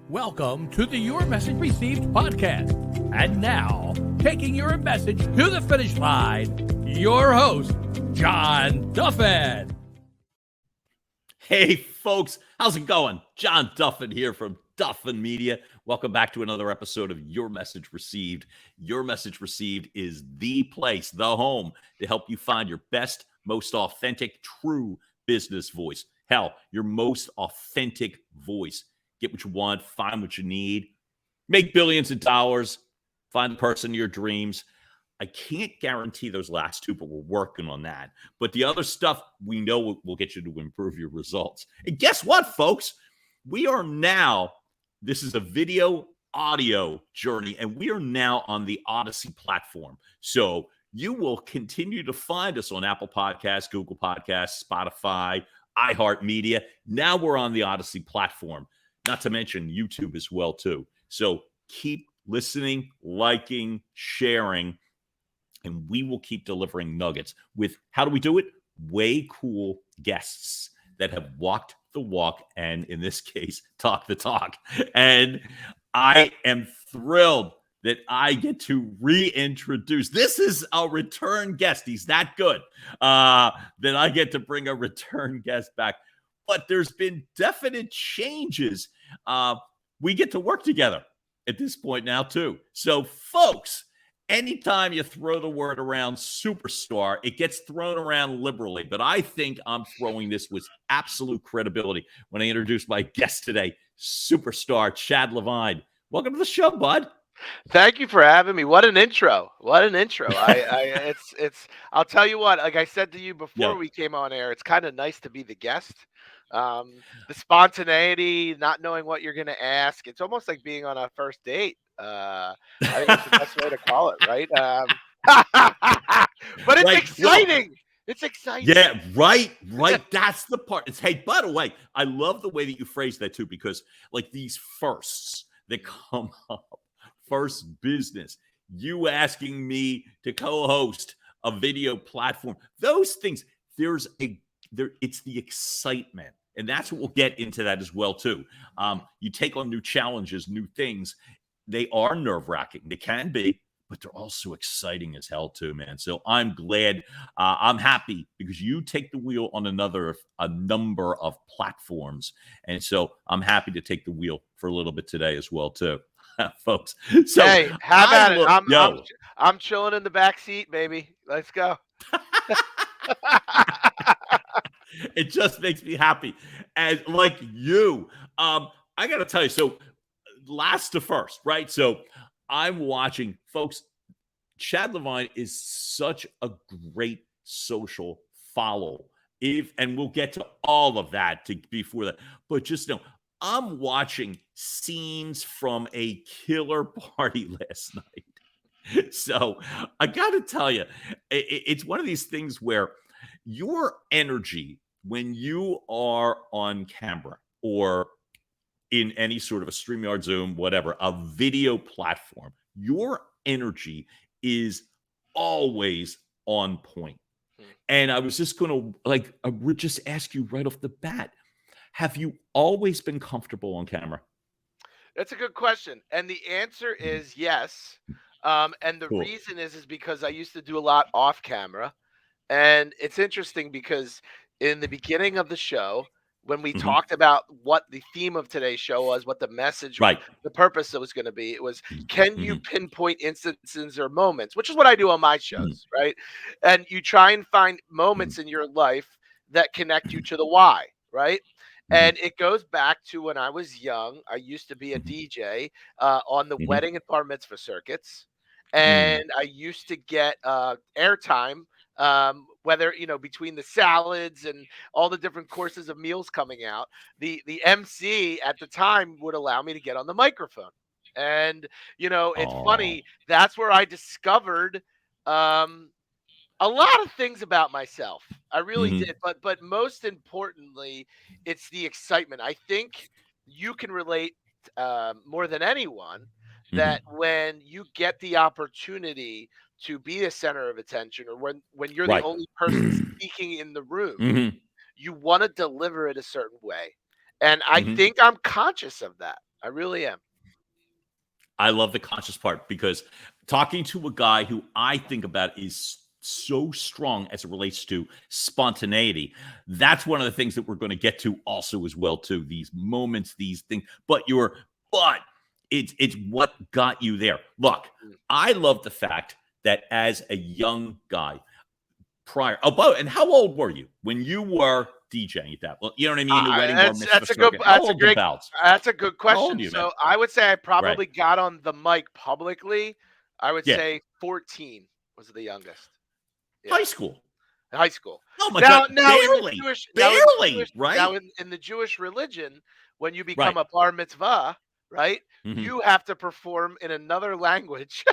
Welcome to the Your Message Received podcast. And now, taking your message to the finish line, your host, John Duffin. Hey, folks, how's it going? John Duffin here from Duffin Media. Welcome back to another episode of Your Message Received. Your Message Received is the place, the home, to help you find your best, most authentic, true business voice. Hell, your most authentic voice. Get what you want, find what you need, make billions of dollars, find the person of your dreams. I can't guarantee those last two, but we're working on that. But the other stuff we know will get you to improve your results. And guess what, folks? We are now, this is a video audio journey, and we are now on the Odyssey platform. So you will continue to find us on Apple Podcasts, Google Podcasts, Spotify, iHeartMedia. Now we're on the Odyssey platform. Not to mention YouTube as well, too. So keep listening, liking, sharing, and we will keep delivering nuggets with, how do we do it? Way cool guests that have walked the walk and, in this case, talk the talk. And I am thrilled that I get to reintroduce. This is a return guest. He's that good that I get to bring a return guest back. But there's been definite changes. We get to work together at this point now, too. So, folks, anytime you throw the word around superstar, it gets thrown around liberally. But I think I'm throwing this with absolute credibility when I introduce my guest today, superstar Chadd Levine. Welcome to the show, bud. Thank you for having me. What an intro. What an intro. I'll tell you what, like I said to you before we came on air, it's kind of nice to be the guest. The spontaneity, not knowing what you're going to ask. It's almost like being on a first date. I think that's the best way to call it, right? But it's exciting. It's exciting. Yeah, right. That's the part. It's, hey, by the way, I love the way that you phrase that too, because like these firsts that come up, first business, you asking me to co-host a video platform, those things, it's the excitement. And that's what we'll get into that as well, too. You take on new challenges, new things. They are nerve-wracking. They can be, but they're also exciting as hell, too, man. So I'm glad. I'm happy because you take the wheel on a number of platforms. And so I'm happy to take the wheel for a little bit today as well, too. Folks. So hey, how about it? I'm chilling in the back seat, baby. Let's go. It just makes me happy. And like you, I got to tell you, so last to first, right? So I'm watching, folks, Chadd Levine is such a great social follow. And we'll get to all of that before that. But just know, I'm watching scenes from a killer party last night. So I got to tell you, it's one of these things where your energy when you are on camera or in any sort of a StreamYard, Zoom, whatever, a video platform, your energy is always on point. And I was just going to I would just ask you right off the bat, have you always been comfortable on camera? That's a good question. And the answer is yes. And the reason is because I used to do a lot off camera. And it's interesting because in the beginning of the show, when we talked about what the theme of today's show was, what the message, the purpose was going to be, it was, can you pinpoint instances or moments, which is what I do on my shows, right? And you try and find moments in your life that connect you to the why, right? And it goes back to when I was young. I used to be a DJ on the wedding and bar mitzvah circuits. And I used to get airtime, whether, between the salads and all the different courses of meals coming out. The MC at the time would allow me to get on the microphone. And, it's funny. That's where I discovered a lot of things about myself. I really did. But most importantly, it's the excitement. I think you can relate more than anyone that when you get the opportunity to be the center of attention, or when you're the only person speaking in the room, you want to deliver it a certain way. And I think I'm conscious of that. I really am. I love the conscious part, because talking to a guy who I think about is so strong as it relates to spontaneity, that's one of the things that we're going to get to also as well too. These moments, these things, but it's what got you there. Look, I love the fact that as a young guy, and how old were you when you were DJing at that? Well, you know what I mean? The wedding, bar mitzvah, circuit. How old about? That's a good How old question. are you, So man? I would say I probably Right. got on the mic publicly. I would Yeah. say 14 was the youngest. Yeah, High school. high school. Oh my Now, God. now in the Barely. Jewish, Barely. Right. now in the Jewish religion, when you Right. become a bar mitzvah, right, Mhm. you have to perform in another language,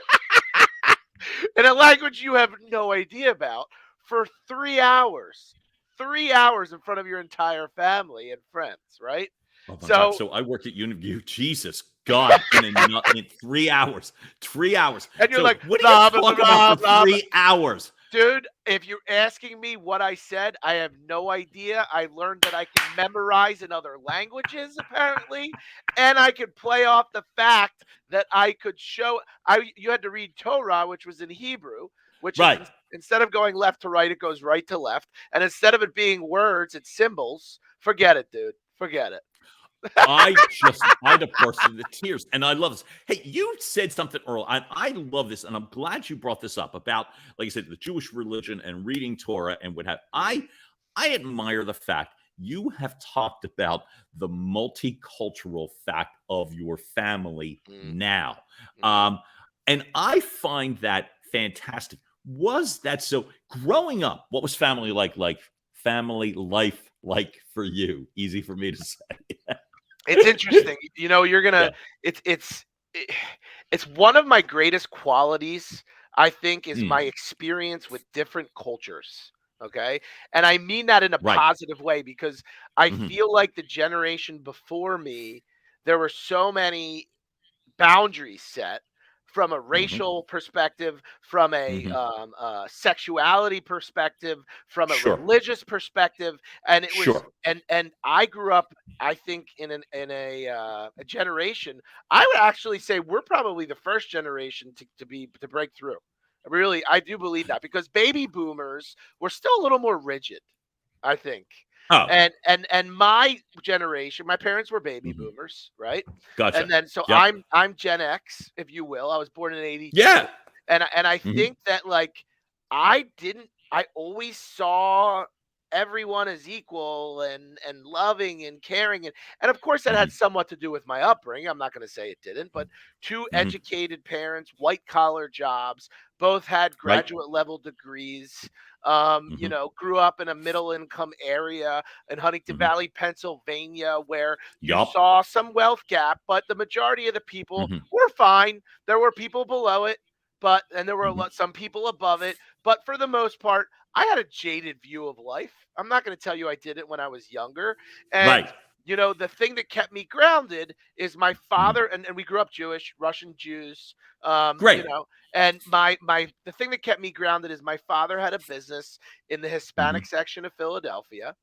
in a language you have no idea about, for 3 hours. 3 hours in front of your entire family and friends, right? Oh my God. So, So I worked at UNIView. Jesus God, in 3 hours. 3 hours. and you're So like, what are you blah, blah, blah, talking about blah, for blah, blah. 3 hours? Dude, if you're asking me what I said, I have no idea. I learned that I can memorize in other languages, apparently, and I could play off the fact that I could show. You had to read Torah, which was in Hebrew, which is Right. instead of going left to right, it goes right to left, and instead of it being words, it's symbols. Forget it, dude. Forget it. I burst into tears, and I love this. Hey, you said something, Earl, and I love this, and I'm glad you brought this up about, like I said, the Jewish religion and reading Torah and what have. I admire the fact you have talked about the multicultural fact of your family now, and I find that fantastic. Was that so? Growing up, what was family like? Like family life like for you? Easy for me to say. It's interesting. You're Yeah. gonna. It's one of my greatest qualities. I think is Mm, my experience with different cultures. Okay, and I mean that in a right. positive way because I Mhm, feel like the generation before me, there were so many boundaries set from a mhm, racial perspective, from a mhm. sexuality perspective, from a Sure. religious perspective, and it was Sure. and I grew up. I think a generation. I would actually say we're probably the first generation to break through. Really, I do believe that because baby boomers were still a little more rigid. I think. Oh, And my generation, my parents were baby mhm. boomers, right? Gotcha. And then so Yep. I'm Gen X, if you will. I was born in '82. Yeah. And I Mhm, think that like I always saw everyone as equal and loving and caring and of course that had mhm, somewhat to do with my upbringing. I'm not going to say it didn't, but two mhm. educated parents, white collar jobs, both had Right. graduate level degrees. Mhm, Grew up in a middle income area in Huntington mhm. Valley, Pennsylvania, where you Yup. saw some wealth gap, but the majority of the people Mhm, were fine. There were people below it, and there were mhm. some people above it. But for the most part, I had a jaded view of life. I'm not going to tell you I did it when I was younger. And Right. the thing that kept me grounded is my Mhm. father, and we grew up Jewish, Russian Jews, Great. and my the thing that kept me grounded is my father had a business in the Hispanic Mhm. section of Philadelphia,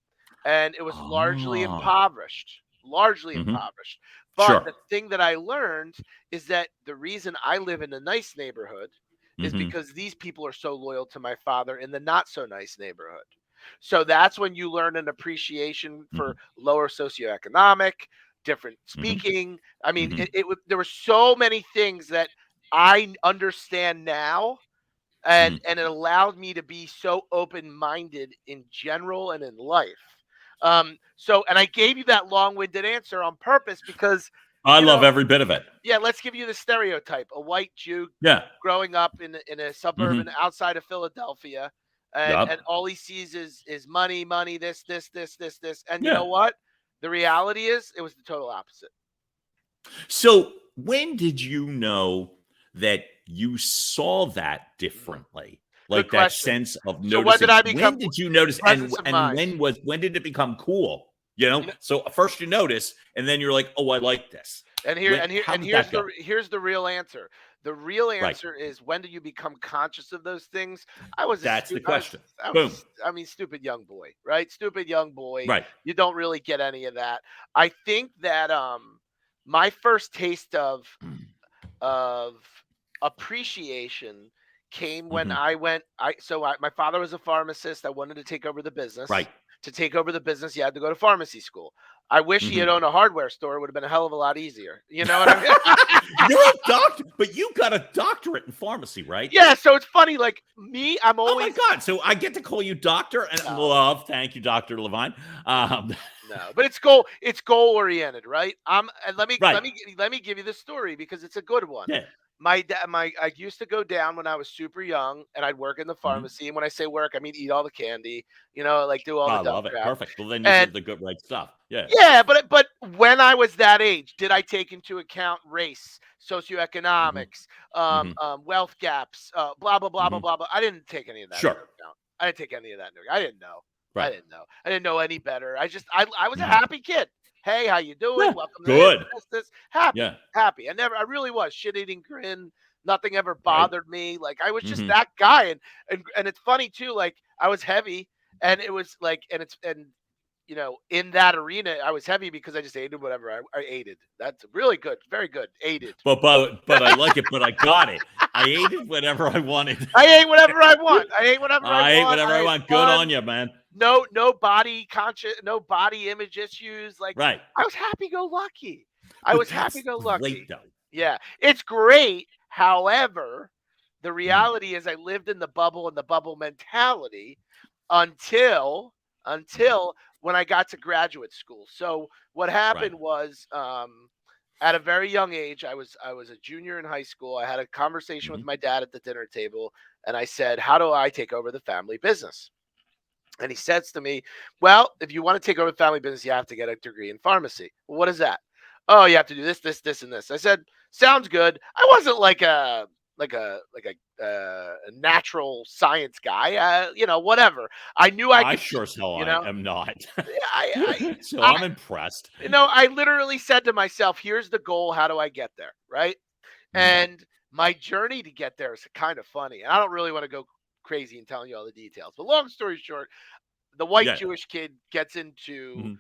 and it was largely Ah. impoverished, largely Mhm. impoverished. But Sure. the thing that I learned is that the reason I live in a nice neighborhood is Mhm, because these people are so loyal to my father in the not so nice neighborhood. So that's when you learn an appreciation mhm, for lower socioeconomic, different mhm, speaking. I mean, mhm, there were so many things that I understand now, and mhm. and it allowed me to be so open-minded in general and in life. And I gave you that long-winded answer on purpose because, I you love know, every bit of it. yeah, let's give you the stereotype: a white Jew Yeah. growing up in a suburban Mhm. outside of Philadelphia, and Yup. all he sees is money, money, this, and you know Yeah. what? The reality is, it was the total opposite. So, when did you know that you saw that Mhm. differently? Good Like that question. sense of So when did noticing. I become When did you notice, presence of mind? when did it become cool? You know, so first you notice, and then you're like, oh, I like this. And here's the real answer. The real answer is, when do you become conscious of those things? That's the question. Boom. I mean, stupid young boy, right? Stupid young boy. Right. You don't really get any of that. I think that my first taste of appreciation came when my father was a pharmacist. I wanted to take over the business. Right. To take over the business, you had to go to pharmacy school. I wish he had owned a hardware store. It would have been a hell of a lot easier. You know what I mean? You're a doctor, but you got a doctorate in pharmacy, right? Yeah, so it's funny. Like me, I'm always. Oh my God! So I get to call you doctor, and love. Thank you, Dr. Levine. No, but it's goal oriented, right? And let me give you the story, because it's a good one. Yeah. I used to go down when I was super young, and I'd work in the pharmacy. And when I say work, I mean eat all the candy, like do all the dumb crap. Perfect. Well, then you did the good right stuff. Yeah. Yeah, but when I was that age, did I take into account race, socioeconomics, wealth gaps, blah blah blah blah blah blah? I didn't take any of that into account. I didn't take any of that into account. I didn't know. Right. I didn't know any better. I was a happy kid. Hey, how you doing? Yeah, Welcome to this. Happy. Yeah. Happy. I really was. Shit-eating grin. Nothing ever bothered me. Like, I was just that guy. And it's funny too, like, I was heavy, and it was like, in that arena, I was heavy because I just ate whatever I ate. That's really good. Very good. Ate it. But I like it, but I got it. I ate it whenever I wanted. I ate whatever I want. I ate whatever I want. Good on you, man. No body conscious, no body image issues. Like, right. I was happy-go-lucky. I was happy-go-lucky. Great, though. Yeah, it's great. However, the reality is I lived in the bubble and the bubble mentality until when I got to graduate school. So what happened was, at a very young age, I was a junior in high school. I had a conversation with my dad at the dinner table, and I said, how do I take over the family business? And he says to me, well, if you want to take over the family business, you have to get a degree in pharmacy. Well, what is that? Oh, you have to do this, this, this, and this. I said, sounds good. I wasn't like a natural science guy, whatever. I knew I sure as hell I am not. So I'm impressed. I literally said to myself, here's the goal. How do I get there? Right. And my journey to get there is kind of funny. And I don't really want to go crazy and telling you all the details, but long story short, the white Jewish kid gets into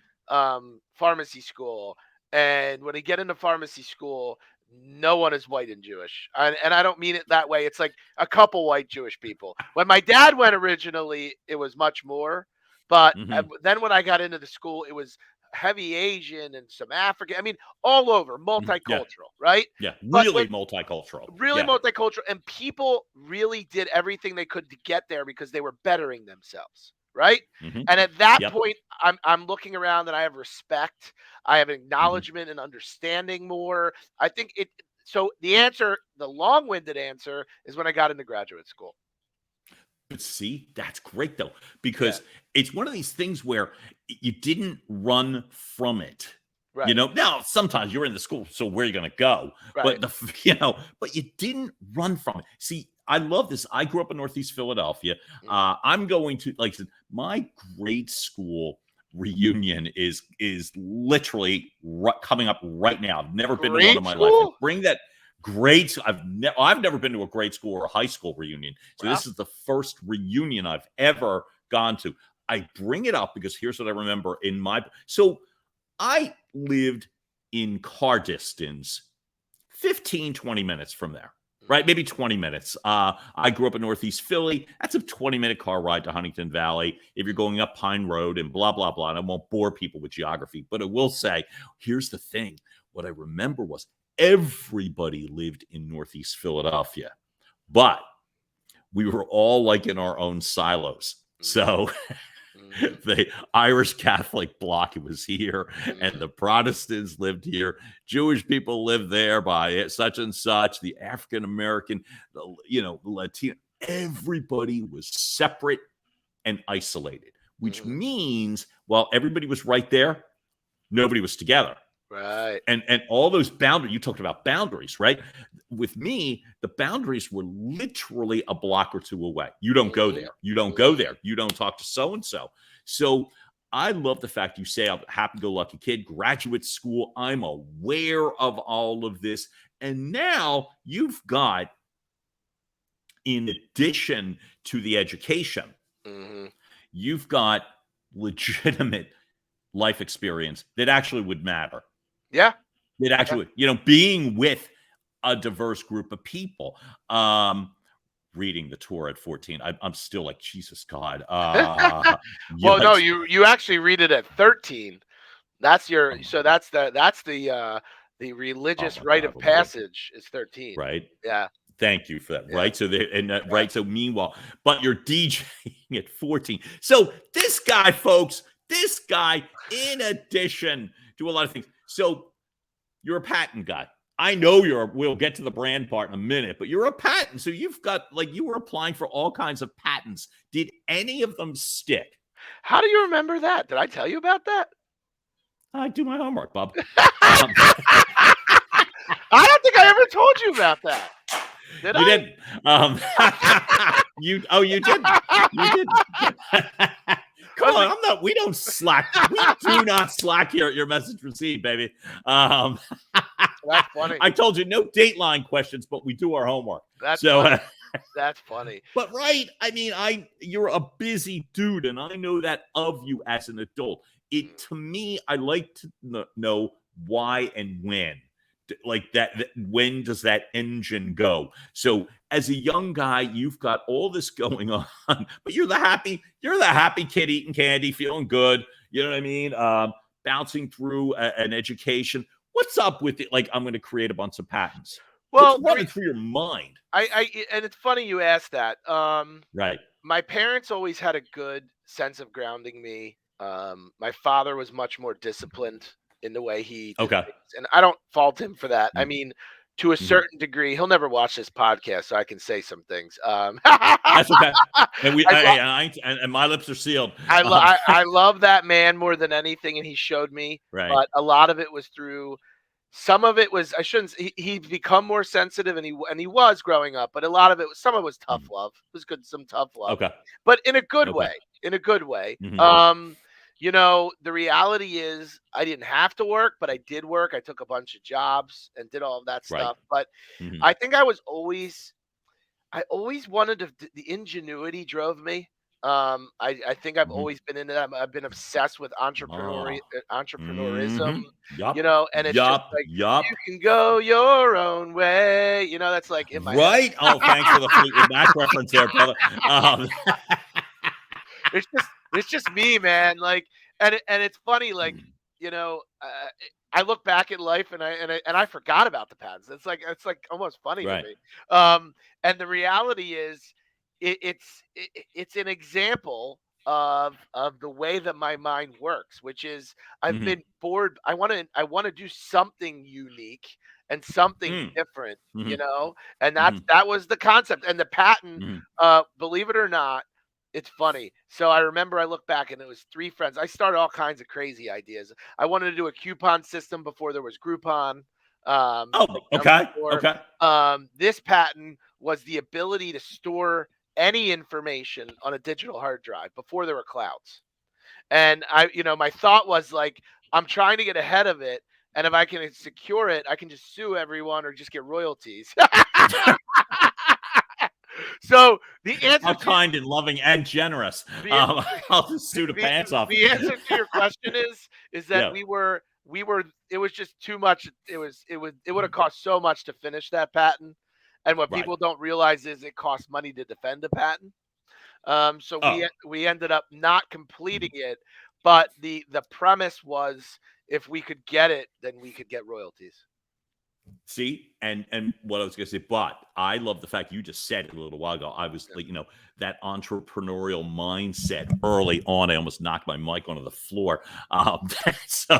pharmacy school, and when he get into pharmacy school, no one is white and Jewish, and I don't mean it that way. It's like a couple white Jewish people. When my dad went originally, it was much more, but then when I got into the school, it was heavy Asian and some African. I mean, all over, multicultural, right? Yeah, really multicultural. Really multicultural, and people really did everything they could to get there because they were bettering themselves, right? And at that point, I'm looking around and I have respect. I have acknowledgement and understanding more. I think it. So the answer, the long-winded answer, is when I got into graduate school. But see, that's great though, because it's one of these things where you didn't run from it. Right. Now sometimes you're in the school, so where are you going to go? Right. But but you didn't run from it. See, I love this. I grew up in Northeast Philadelphia. I'm going to, like I said, my grade school reunion is literally coming up right now. I've never been to one in my life. Bring that. Grades. I've never been to a grade school or a high school reunion. So this is the first reunion I've ever gone to. I bring it up because here's what I remember so I lived in car distance, 15, 20 minutes from there, right? Maybe 20 minutes. I grew up in Northeast Philly. That's a 20-minute car ride to Huntington Valley. If you're going up Pine Road and blah, blah, blah. And I won't bore people with geography, but I will say, here's the thing. What I remember was everybody lived in Northeast Philadelphia, but we were all like in our own silos. So the Irish Catholic bloc was here, and the Protestants lived here. Jewish people lived there by such and such. The African American, Latino, everybody was separate and isolated, which means while everybody was right there, nobody was together. Right. And all those boundaries, you talked about boundaries, right? With me, the boundaries were literally a block or two away. You don't go there. You don't go there. You don't talk to so-and-so. So I love the fact you say I'm a happy-go-lucky kid, graduate school. I'm aware of all of this. And now you've got, in addition to the education, you've got legitimate life experience that actually would matter. Yeah. It actually, being with a diverse group of people. Reading the tour at 14, I'm still like, Jesus God. Well, no, you actually read it at 13. That's the religious rite of passage is 13. Right. Yeah. Thank you for that. Yeah. Right. So right. So meanwhile, but you're DJing at 14. So this guy, folks, in addition to a lot of things. So you're a patent guy. I know we'll get to the brand part in a minute, but you're a patent. So you've got, you were applying for all kinds of patents. Did any of them stick? How do you remember that? Did I tell you about that? I do my homework, Bob. I don't think I ever told you about that. Did you I? Didn't. You did. You did. Come on, we don't slack. We do not slack here at Your Message Received, baby. That's funny. I told you no Dateline questions, but we do our homework. That's funny. That's funny. But right, I mean, you're a busy dude, and I know that of you as an adult. To me, I like to know why and when. Like that, when does that engine go? So as a young guy, you've got all this going on, but you're the happy kid eating candy, feeling good. You know what I mean? Bouncing through an education. What's up with it? Like, I'm going to create a bunch of patents. Well, what's running through your mind? And it's funny you asked that. Right. My parents always had a good sense of grounding me. My father was much more disciplined in the way he did things, and I don't fault him for that. I mean, to a certain degree, he'll never watch this podcast, so I can say some things. That's okay. And my lips are sealed. I love that man more than anything, and he showed me. Right. But a lot of it was through. Some of it was he'd become more sensitive, and he was growing up. But a lot of it was tough love. It was good, some tough love. Okay. But in a good way. In a good way. The reality is I didn't have to work, but I did work. I took a bunch of jobs and did all of that stuff. But I think I always wanted to, the ingenuity drove me. I think I've always been into that. I've been obsessed with entrepreneurism, and it's just like, you can go your own way. That's like in my head. Oh, thanks for the Fleetwood Mac reference there, brother. It's just me, man. Like, and it's funny, like, I look back at life and I forgot about the patents. It's like almost funny to me. And the reality is, it's an example of the way that my mind works, which is I've been bored. I want to do something unique and something different, and that was the concept. And the patent, believe it or not, it's funny. So I remember I look back and it was 3 friends. I started all kinds of crazy ideas. I wanted to do a coupon system before there was Groupon. Okay. This patent was the ability to store any information on a digital hard drive before there were clouds. And my thought was, like, I'm trying to get ahead of it. And if I can secure it, I can just sue everyone or just get royalties. So the answer, how kind and loving and generous. I'll just sue the pants off. The answer to your question is that we were. It was just too much. It would have cost so much to finish that patent, and what people don't realize is it costs money to defend a patent. So we ended up not completing it, but the premise was, if we could get it, then we could get royalties. See, and what I was going to say, but I love the fact you just said it a little while ago. I was like, that entrepreneurial mindset early on. I almost knocked my mic onto the floor. So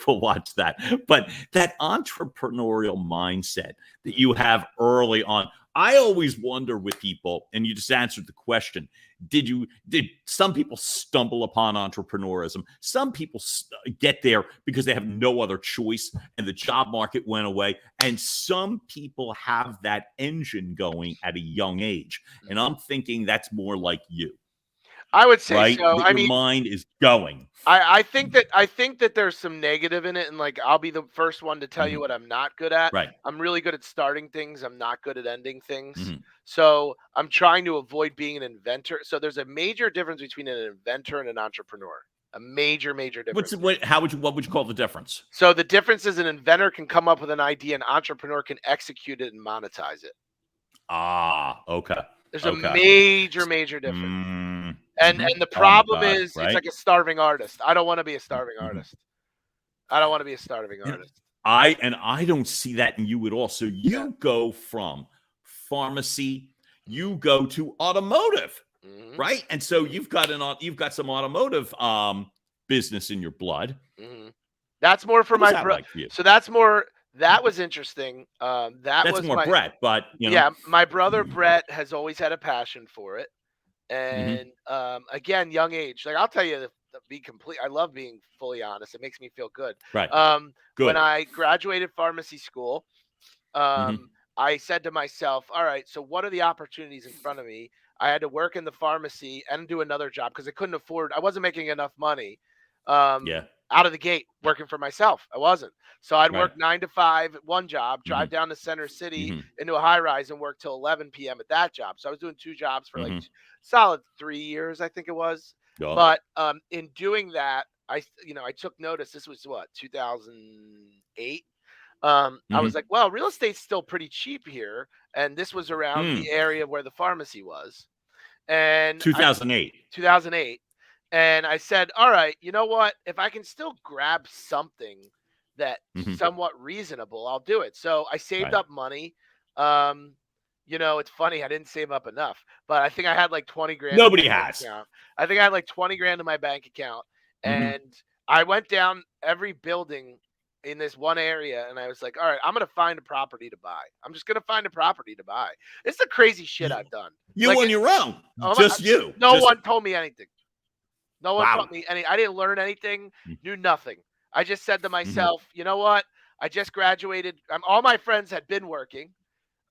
we'll watch that. But that entrepreneurial mindset that you have early on, I always wonder with people, and you just answered the question, did some people stumble upon entrepreneurism? Some people get there because they have no other choice and the job market went away. And some people have that engine going at a young age. And I'm thinking that's more like you. I would say right? so. That I your mean, mind is going. I think that there's some negative in it, and like I'll be the first one to tell you Mhm. what I'm not good at. Right. I'm really good at starting things. I'm not good at ending things. Mhm. So I'm trying to avoid being an inventor. So there's a major difference between an inventor and an entrepreneur. A major, major difference. What would you call the difference? So the difference is an inventor can come up with an idea, an entrepreneur can execute it and monetize it. Ah, okay. There's a Okay. major, major difference. Mm, And mhm. the Oh my problem God, is it's right? like a starving artist. I don't want to be a starving Mhm. artist. I don't want to be a starving You know, artist. I don't see that in you at all. So Yeah. you go from pharmacy, you go to automotive, Mhm. right? And so you've got some automotive business in your blood. Mhm. That's more for What was my that like for you? so that's more that was interesting. That That's was more my Brett, but yeah, my brother Brett has always had a passion for it. Mhm. And again, young age. Like I'll tell you to be complete. I love being fully honest. It makes me feel good. Right. When Good. I graduated pharmacy school, Mhm. I said to myself, all right, so what are the opportunities in front of me? I had to work in the pharmacy and do another job because I couldn't afford, I wasn't making enough money Yeah. out of the gate working for myself. I wasn't. So I'd Right. work 9 to 5 at one job, drive Mhm. down to Center City Mhm. into a high rise and work till 11 p.m. at that job. So I was doing two jobs for like Mhm. solid 3 years, I think it was. Yeah. But in doing that, I took notice. This was what, 2008. I was Mhm. like, well, real estate's still pretty cheap here. And this was around Mm. the area where the pharmacy was. And 2008. 2008. And I said, all right, you know what? If I can still grab something that's Mhm. somewhat reasonable, I'll do it. So I saved Right. up money. Um, it's funny, I didn't save up enough, but I think I had like 20 grand in my Nobody bank has. account. I think I had like 20 grand in my bank account. Mhm. And I went down every building in this one area and I was like, all right, I'm going to find a property to buy. I'm just going to find a property to buy. It's the crazy shit Y I've done. You Like, on your own. oh my, Just you. no Just one told me anything. No one wow. taught me any. I didn't learn anything, knew nothing. I just said to Mhm. myself, you know what? I just graduated. All my friends had been working.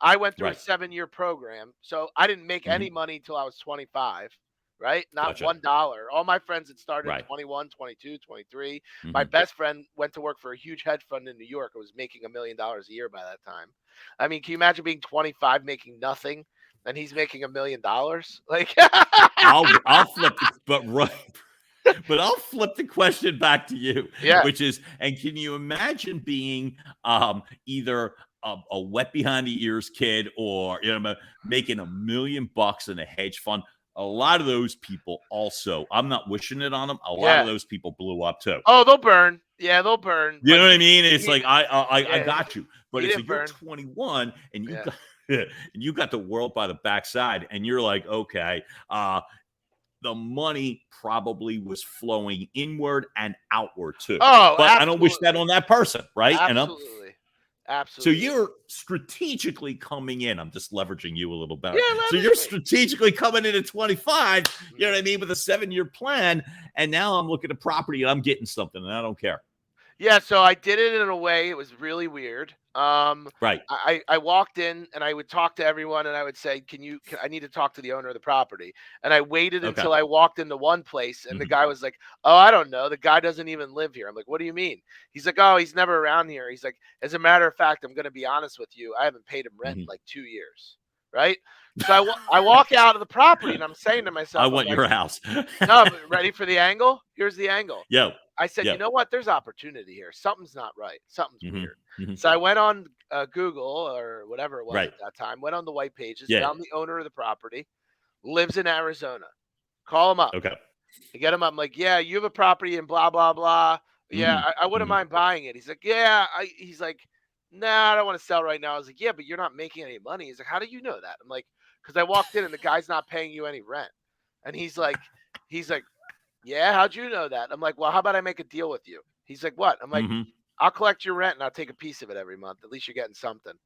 I went through a Right. 7-year program, so I didn't make any Mhm. money till I was 25, right? Not Gotcha. $1. All my friends had started at Right. 21, 22, 23. My Mhm. best friend went to work for a huge hedge fund in New York. It was making $1 million a year by that time. I mean, can you imagine being 25 making nothing and he's making $1 million? Like, I'll flip the but right. But I'll flip the question back to you, yeah. which is, and can you imagine being either a wet behind the ears kid or making $1 million in a hedge fund? A lot of those people also, I'm not wishing it on them. A lot of Yeah. those people blew up too. Oh, they'll burn. Yeah, they'll burn. You But know what I mean? It's he like I yeah, got you, but he it's didn't like you're burn. 21 and you Yeah. got and you got the world by the backside, and you're like, okay, the money probably was flowing inward and outward too. Oh, But I don't wish that absolutely. on that person, right? Absolutely. So Absolutely. you're strategically coming in. I'm just leveraging you a little Yeah, better. So you're leverage me. strategically coming in at 25, you know what I Mhm. mean, with a 7-year plan. And now I'm looking at property and I'm getting something and I don't care. Yeah, so I did it in a way, it was really weird. Right. I walked in and I would talk to everyone and I would say, I need to talk to the owner of the property. And I waited Okay. until I walked into one place and the Mhm. guy was like, oh, I don't know. The guy doesn't even live here. I'm like, what do you mean? He's like, oh, he's never around here. He's like, as a matter of fact, I'm going to be honest with you. I haven't paid him rent in Mhm. like 2 years. Right. So I walk out of the property and I'm saying to I myself, I'm want like, your house. no, but ready for the angle? Here's the angle. Yo. I said, you Yo. know what? There's opportunity here. Something's not right. Something's Mhm. weird. Mhm. So I went on Google or whatever it was Right. at that time, went on the white pages, Yeah. found the owner of the property, lives in Arizona. Call him up. Okay. I get him up. I'm like, yeah, you have a property in blah, blah, blah. Yeah, Mhm. I wouldn't Mhm. mind buying it. He's like, yeah. He's like, nah, I don't want to sell right now. I was like, yeah, but you're not making any money. He's like, how do you know that? I'm like, because I walked in and the guy's not paying you any rent. And he's like, yeah, how'd you know that? I'm like, well, how about I make a deal with you? He's like, what? I'm like, Mhm. I'll collect your rent and I'll take a piece of it every month. At least you're getting something.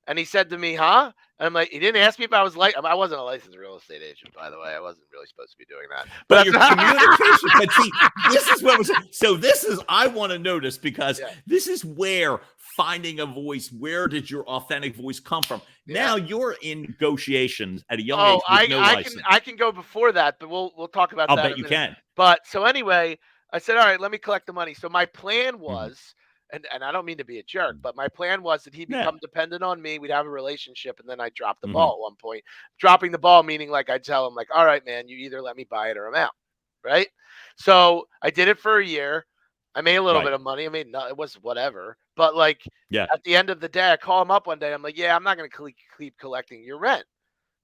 And he said to me, huh? And I'm like, he didn't ask me if I was I wasn't a licensed real estate agent, by the way. I wasn't really supposed to be doing that. But your communication, but see, this is what was so this is I want to notice because this is where finding a voice, where did your authentic voice come from? Now you're in negotiations at a young age with no license. I can go before that, but we'll talk about I'll that bet in a you minute. can. But so anyway, I said, all right, let me collect the money. So my plan was, and I don't mean to be a jerk, but my plan was that he'd become dependent on me. We'd have a relationship, and then I'd drop the ball at one point. Dropping the ball meaning like I'd tell him, like, all right, man, you either let me buy it or I'm out. Right. So I did it for a year. I made a little bit of money. I mean, no, it was whatever. But like at the end of the day, I call him up one day. I'm like, yeah, I'm not going to keep collecting your rent.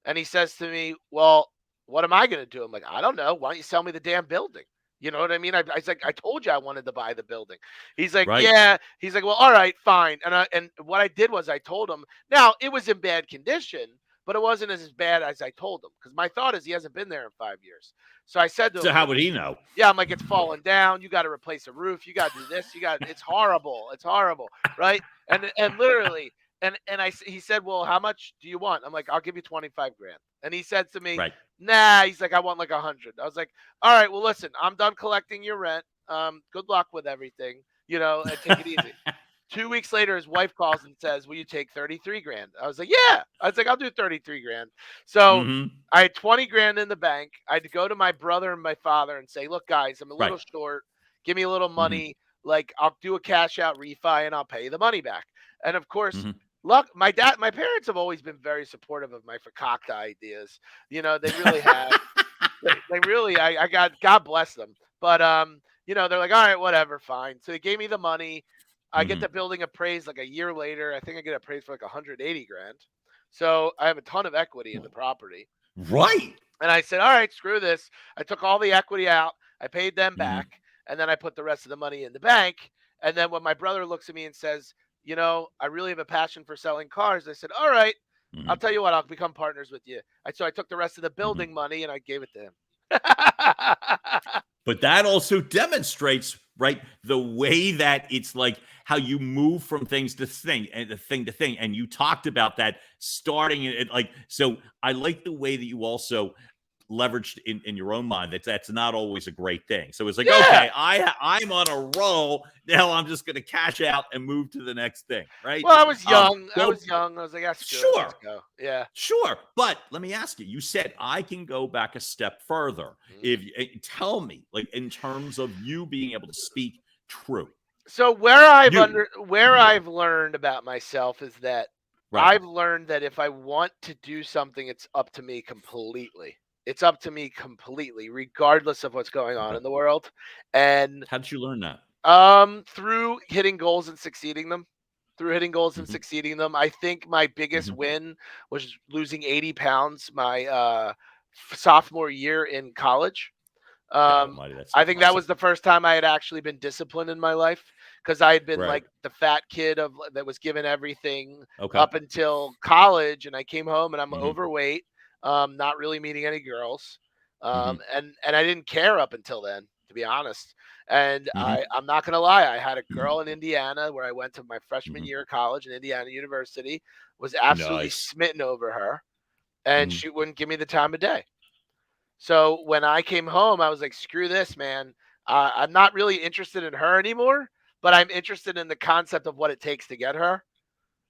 And he says to me, well, what am I going to do? I'm like, I don't know. Why don't you sell me the damn building? You know what I mean? I was like, I told you I wanted to buy the building. He's like, yeah. He's like, well, all right, fine. And what I did was I told him. Now, it was in bad condition, but it wasn't as bad as I told him. Because my thought is he hasn't been there in 5 years. So I said to him. So how would he know? Yeah, I'm like, it's falling down. You got to replace a roof. You got to do this. It's horrible. It's horrible. Right. And literally. He said, well, how much do you want? I'm like, I'll give you 25 grand. And he said to me, nah, he's like, I want like 100. I was like, all right, well, listen, I'm done collecting your rent. Good luck with everything, and take it easy. 2 weeks later, his wife calls and says, will you take 33 grand? I was like, yeah. I was like, I'll do 33 grand. So I had 20 grand in the bank. I had to go to my brother and my father and say, look, guys, I'm a little short. Give me a little money. Like, I'll do a cash out refi and I'll pay you the money back. And of course, look, my parents have always been very supportive of my fakakta ideas. They really have. they really, I got, God bless them. But, they're like, all right, whatever, fine. So they gave me the money. I get the building appraised like a year later. I think I get appraised for like 180 grand. So I have a ton of equity in the property. Right. And I said, all right, screw this. I took all the equity out. I paid them back. And then I put the rest of the money in the bank. And then when my brother looks at me and says, I really have a passion for selling cars. I said, all right, I'll tell you what, I'll become partners with you. So I took the rest of the building money and I gave it to him. But that also demonstrates, right, the way that it's like how you move from things to thing and thing to thing. And you talked about that starting it like, so I like the way that you also leveraged in your own mind that's not always a great thing. So it's like, okay, I'm on a roll. Now I'm just going to cash out and move to the next thing, right? Well, I was young. I was like, that's good. Sure. Let's go. Yeah. Sure. But let me ask you, you said I can go back a step further. Tell me, like, in terms of you being able to speak true. So where I've learned about myself is that I've learned that if I want to do something, it's up to me completely. It's up to me completely, regardless of what's going on in the world. And how did you learn that? Through hitting goals and succeeding them. I think my biggest win was losing 80 pounds my sophomore year in college. I think that was the first time I had actually been disciplined in my life, because I had been like the fat kid that was given everything up until college, and I came home and I'm overweight. Not really meeting any girls. And I didn't care up until then, to be honest. And I'm not going to lie. I had a girl in Indiana where I went to my freshman year of college in Indiana University, was absolutely smitten over her, and she wouldn't give me the time of day. So when I came home, I was like, screw this, man. I'm not really interested in her anymore, but I'm interested in the concept of what it takes to get her.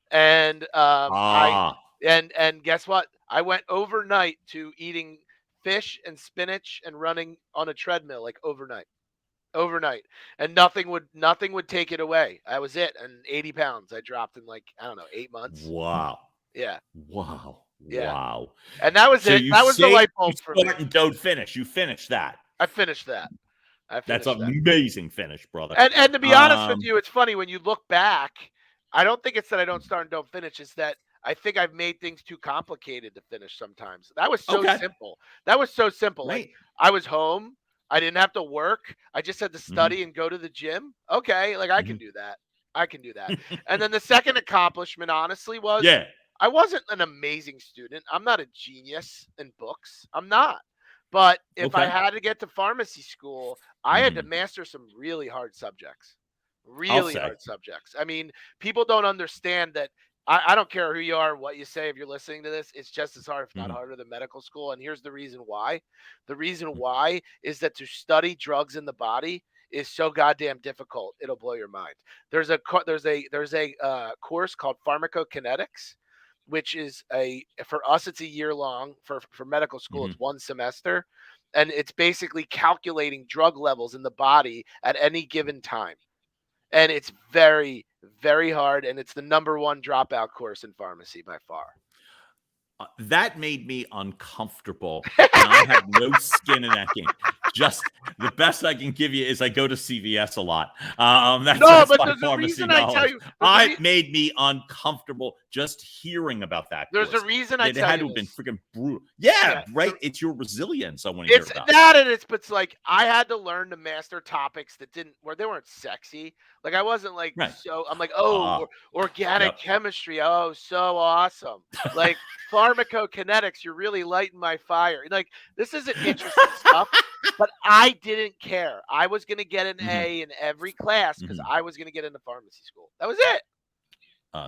And and guess what? I went overnight to eating fish and spinach and running on a treadmill, like overnight, and nothing would take it away. I was it, and 80 pounds I dropped in like, I don't know, 8 months. Wow. Yeah. Wow. Yeah. Wow. And that was it. That was the light bulb for me. And don't finish. You finished that. I finished that. That's an amazing finish, brother. And to be honest with you, it's funny when you look back. I don't think it's that I don't start and don't finish. It's that I think I've made things too complicated to finish sometimes. That was so simple. That was so simple. Right. Like, I was home. I didn't have to work. I just had to study and go to the gym. Okay, like I can do that. And then the second accomplishment, honestly, was I wasn't an amazing student. I'm not a genius in books. I'm not. But if I had to get to pharmacy school, I had to master some really hard subjects. Really hard subjects. I mean, people don't understand that I don't care who you are, what you say, if you're listening to this, it's just as hard, if not harder, than medical school. And here's the reason why. The reason why is that to study drugs in the body is so goddamn difficult. It'll blow your mind. There's a course called pharmacokinetics, which is for us, it's a year long. For medical school, it's 1 semester. And it's basically calculating drug levels in the body at any given time. And it's very, very hard. And it's the #1 dropout course in pharmacy by far. That made me uncomfortable, and I have no skin in that game. Just the best I can give you is I go to CVS a lot. That's but my there's a pharmacy reason I tell you. It made me uncomfortable just hearing about that. There's a reason I tell you. It had to have been freaking brutal. Yeah, right. It's your resilience. I want to hear about. It's that, and it's like I had to learn to master topics that they weren't sexy. Like I wasn't like so. I'm like, organic chemistry. Oh, so awesome. Like pharmacokinetics. You're really lighting my fire. Like this isn't interesting stuff. But I didn't care. I was going to get an A in every class because I was going to get into pharmacy school. That was it.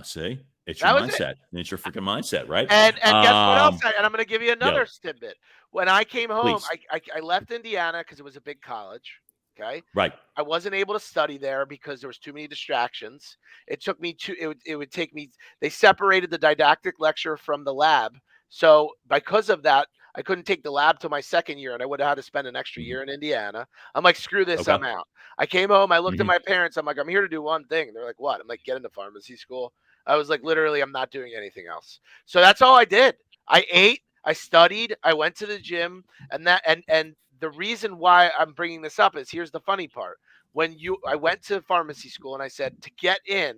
See, it's your mindset. It's your freaking mindset, right? And guess what else? And I'm going to give you another tidbit. When I came home, I left Indiana because it was a big college. Okay. Right. I wasn't able to study there because there was too many distractions. It took me it would take me. They separated the didactic lecture from the lab. So because of that, I couldn't take the lab till my second year, and I would have had to spend an extra year in Indiana. I'm like, screw this, I'm out. I came home, I looked at my parents, I'm like, I'm here to do one thing. They're like, what? I'm like, get into pharmacy school. I was like, literally, I'm not doing anything else. So that's all I did. I ate, I studied, I went to the gym, and the reason why I'm bringing this up is here's the funny part. I went to pharmacy school and I said, to get in,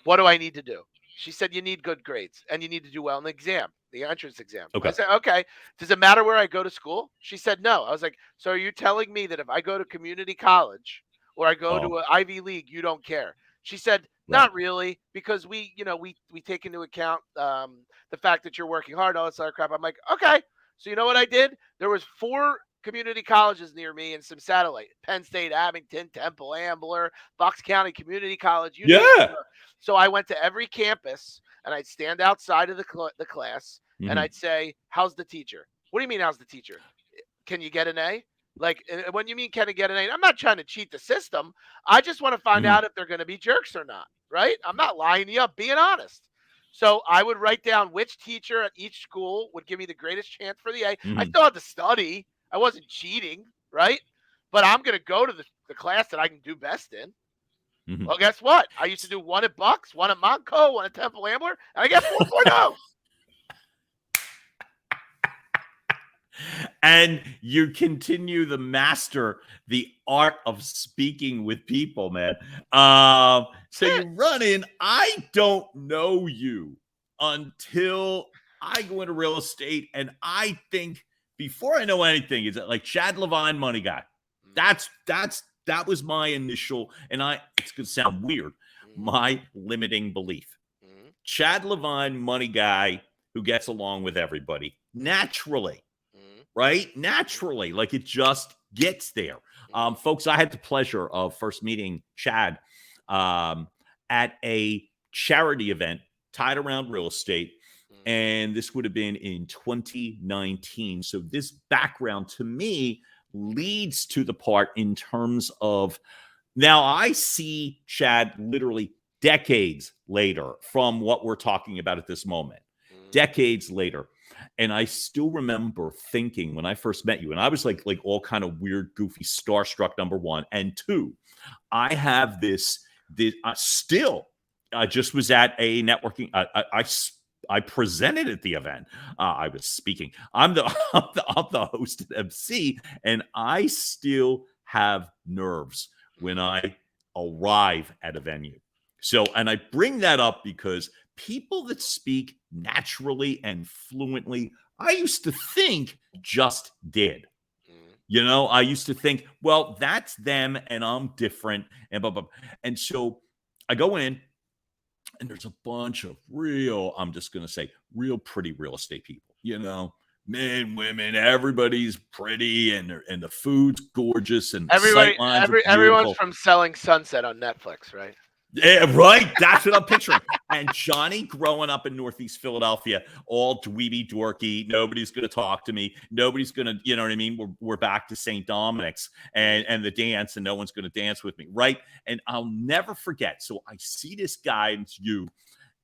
what do I need to do? She said, you need good grades and you need to do well in the exam, the entrance exam. I said, okay. Does it matter where I go to school? She said, no. I was like, so are you telling me that if I go to community college or I go to an Ivy League, you don't care? She said, not really, because we take into account the fact that you're working hard, all that sort of crap. I'm like, okay. So you know what I did? There was 4 community colleges near me and some satellite: Penn State, Abington, Temple, Ambler, Bucks County Community College. So I went to every campus and I'd stand outside of the class and I'd say, how's the teacher? What do you mean, how's the teacher? Can you get an A? Like, when you mean, can I get an A? I'm not trying to cheat the system. I just want to find out if they're going to be jerks or not, right? I'm not lying to you. I'm being honest. So I would write down which teacher at each school would give me the greatest chance for the A. I still had to study. I wasn't cheating, right? But I'm going to go to the class that I can do best in. Well, guess what? I used to do 1 at Bucks, 1 at Montco, 1 at Temple Ambler, and I got 4.0. And you continue to master the art of speaking with people, man. So you run in. I don't know you until I go into real estate, and I think before I know anything, is that like Chadd Levine, money guy? That was my initial, and it's going to sound weird, my limiting belief. Chadd Levine, money guy who gets along with everybody naturally, right? Naturally, like it just gets there. Folks, I had the pleasure of first meeting Chadd at a charity event tied around real estate. And this would have been in 2019. So this background to me leads to the part in terms of, now I see Chadd literally decades later from what we're talking about at this moment, decades later. And I still remember thinking when I first met you, and I was like all kind of weird, goofy, starstruck, number one. And 2, I have this still, I just was at a networking, I presented at the event. I was speaking. I'm the host and MC, and I still have nerves when I arrive at a venue. So, and I bring that up because people that speak naturally and fluently, I used to think just did. You know, I used to think, well, that's them and I'm different and blah, blah. And so I go in, and there's a bunch of I'm just going to say, real pretty real estate people, you know, men, women, everybody's pretty, and the food's gorgeous, and everyone's from Selling Sunset on Netflix, right? Yeah, right. That's what I'm picturing. And Johnny growing up in Northeast Philadelphia, all dweeby dorky. Nobody's going to talk to me. Nobody's going to, you know what I mean? We're back to St. Dominic's and the dance, and no one's going to dance with me. Right. And I'll never forget. So I see this guy, and it's you,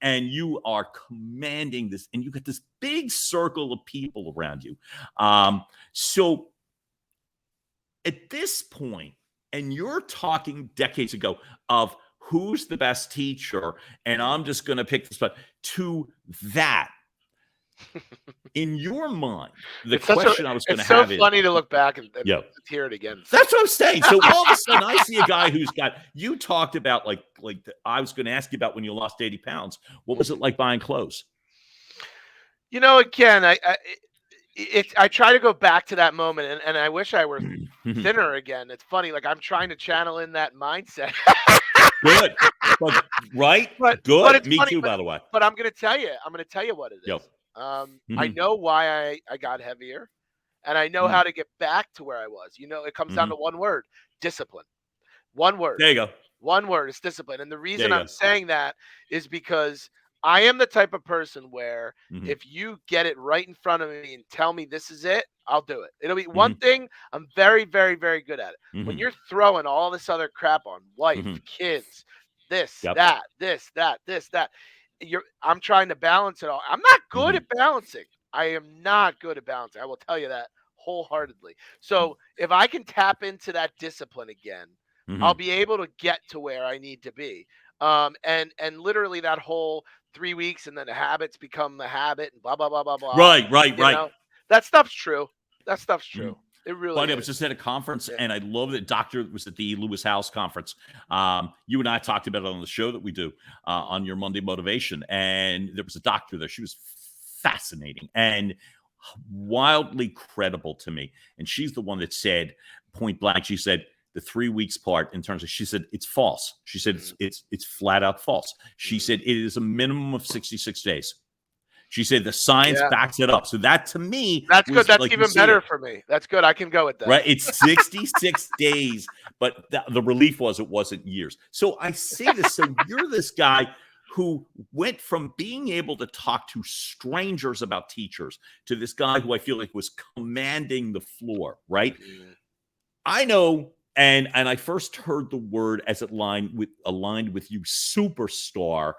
and you are commanding this, and you got this big circle of people around you. So at this point, and you're talking decades ago of who's the best teacher, and I'm just going to pick this, but to that, in your mind, the question I was going to have is, it's so funny to look back and hear it again. That's what I'm saying. So all of a sudden, I see a guy who's got. You talked about I was going to ask you about when you lost 80 pounds. What was it like buying clothes? You know, again, I try to go back to that moment, and I wish I were thinner again. It's funny, like I'm trying to channel in that mindset. Good, right? But good. But Me funny, too, by the way. But I'm going to tell you what it is. Yep. I know why I got heavier, and I know how to get back to where I was. You know, it comes down to one word: discipline. One word. There you go. One word is discipline. And the reason I'm saying that is because I am the type of person where if you get it right in front of me and tell me this is it, I'll do it. It'll be one thing I'm very, very, very good at it. When you're throwing all this other crap on wife, kids, this, that, this, that, I'm trying to balance it all. I'm not good at balancing. I am not good at balancing. I will tell you that wholeheartedly. So if I can tap into that discipline again, I'll be able to get to where I need to be. And literally that whole 3 weeks, and then the habits become the habit, and blah blah blah blah blah. Right. Know? That stuff's true. It really Funny, is. I was just at a conference, and I love that Doctor was at the Lewis House conference. You and I talked about it on the show that we do on your Monday Motivation, and there was a doctor there. She was fascinating and wildly credible to me, and she's the one that said point blank. She said the 3 weeks part in terms of, she said it's false. She said it's flat out false. She said it is a minimum of 66 days. She said the science backs it up. So that, to me, that's good. That's even better for me. That's good. I can go with that. Right? It's 66 days, but the relief was it wasn't years. So I say this. So you're this guy who went from being able to talk to strangers about teachers to this guy who I feel like was commanding the floor, right? I know, and I first heard the word as it aligned with you, superstar,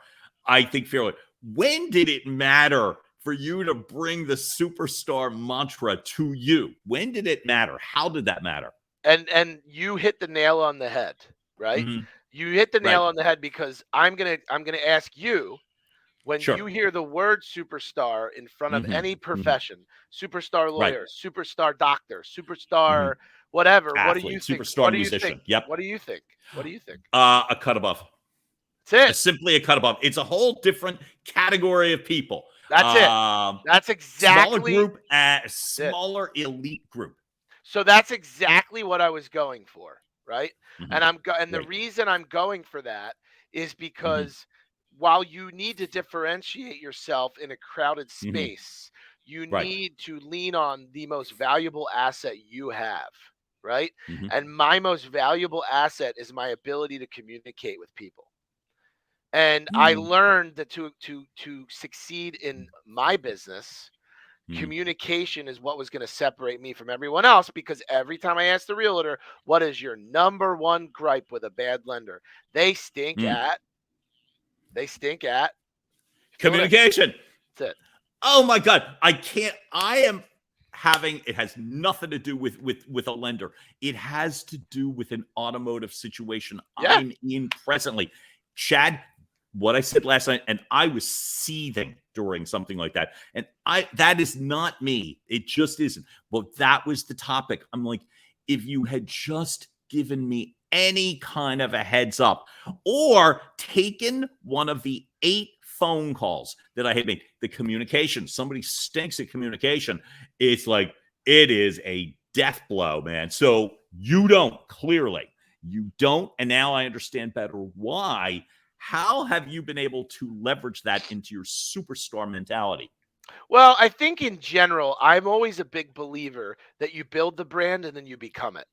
I think fairly. When did it matter for you to bring the superstar mantra to you? When did it matter? How did that matter? And you hit the nail on the head, right? You hit the nail on the head, because I'm gonna ask you, when you hear the word superstar in front of any profession, superstar lawyer, superstar doctor, superstar whatever, athlete, what do you think? Superstar musician. Yep. What do you think? A cut above. That's it. Simply a cut above. It's a whole different category of people. That's it. That's exactly smaller group, smaller elite group. So that's exactly what I was going for, right? And the reason I'm going for that is because while you need to differentiate yourself in a crowded space, you need to lean on the most valuable asset you have, right? And my most valuable asset is my ability to communicate with people. And I learned that to succeed in my business, communication is what was going to separate me from everyone else, because every time I asked the realtor, what is your number one gripe with a bad lender? They stink at communication. That's it. Oh my God. It has nothing to do with a lender. It has to do with an automotive situation I'm in presently. Chadd, what I said last night, and I was seething during something like that. And that is not me. It just isn't. But that was the topic. I'm like, if you had just given me any kind of a heads up, or taken one of the 8 phone calls that I had made, the communication, somebody stinks at communication. It's like, it is a death blow, man. So you don't, clearly. You don't. And now I understand better why. How have you been able to leverage that into your superstar mentality? Well, I think in general, I'm always a big believer that you build the brand and then you become it.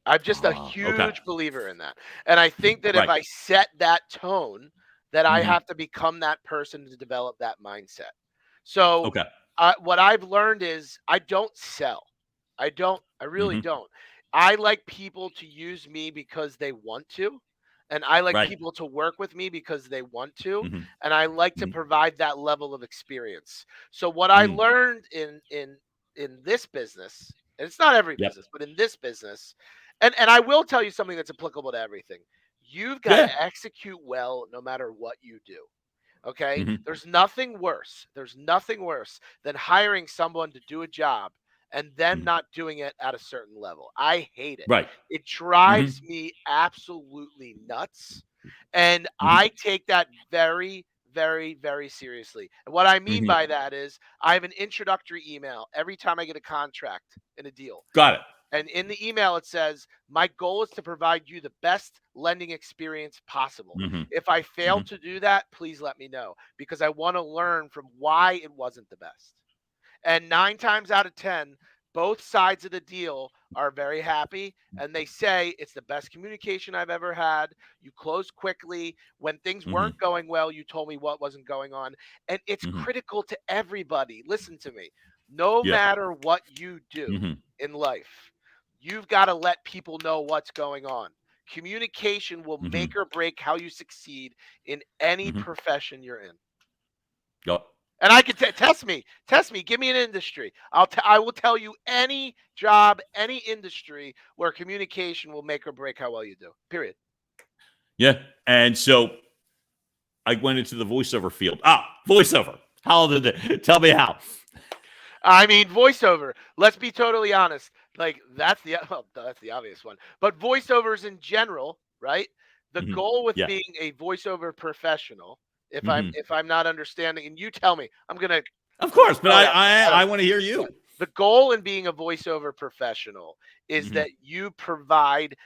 I'm just a Okay. huge believer in that. And I think that if Right. I set that tone, that I Mhm. have to become that person to develop that mindset. So, Okay. what I've learned is I don't sell. I don't. I really Mhm. don't. I like people to use me because they want to, and I like Right. people to work with me because they want to, Mhm. and I like to Mhm. provide that level of experience. So what I Mm. learned in this business, and it's not every Yep. business, but in this business, and I will tell you something that's applicable to everything. You've got to Yeah. execute well no matter what you do. Okay? Mhm. There's nothing worse. There's nothing worse than hiring someone to do a job and them Mhm. not doing it at a certain level. I hate it. Right. It Mhm. drives me absolutely nuts. And Mhm. I take that very, very, very seriously. And what I mean Mhm. by that is I have an introductory email every time I get a contract in a deal. Got it. And in the email, it says, my goal is to provide you the best lending experience possible. Mhm. If I fail Mhm. to do that, please let me know because I want to learn from why it wasn't the best. And 9 times out of 10, both sides of the deal are very happy and they say it's the best communication I've ever had. You closed quickly. When things Mhm. weren't going well, you told me what wasn't going on. And it's Mhm. critical to everybody. Listen to me. No Yeah. matter what you do Mhm. in life, you've got to let people know what's going on. Communication will Mhm. make or break how you succeed in any Mhm. profession you're in. Yep. And I can test me, give me an industry. I will tell you any job, any industry where communication will make or break how well you do. Period. Yeah. And so I went into the voiceover field. Voiceover. How did it? Tell me how. I mean, voiceover. Let's be totally honest. Like that's the obvious one. But voiceovers in general, right? The Mhm. goal with Yeah. being a voiceover professional, Mhm. if I'm not understanding, and you tell me, Of I'm gonna course, but throw I it out there. I I don't I know. want to hear Yeah. you. The goal in being a voiceover professional is Mhm. that you provide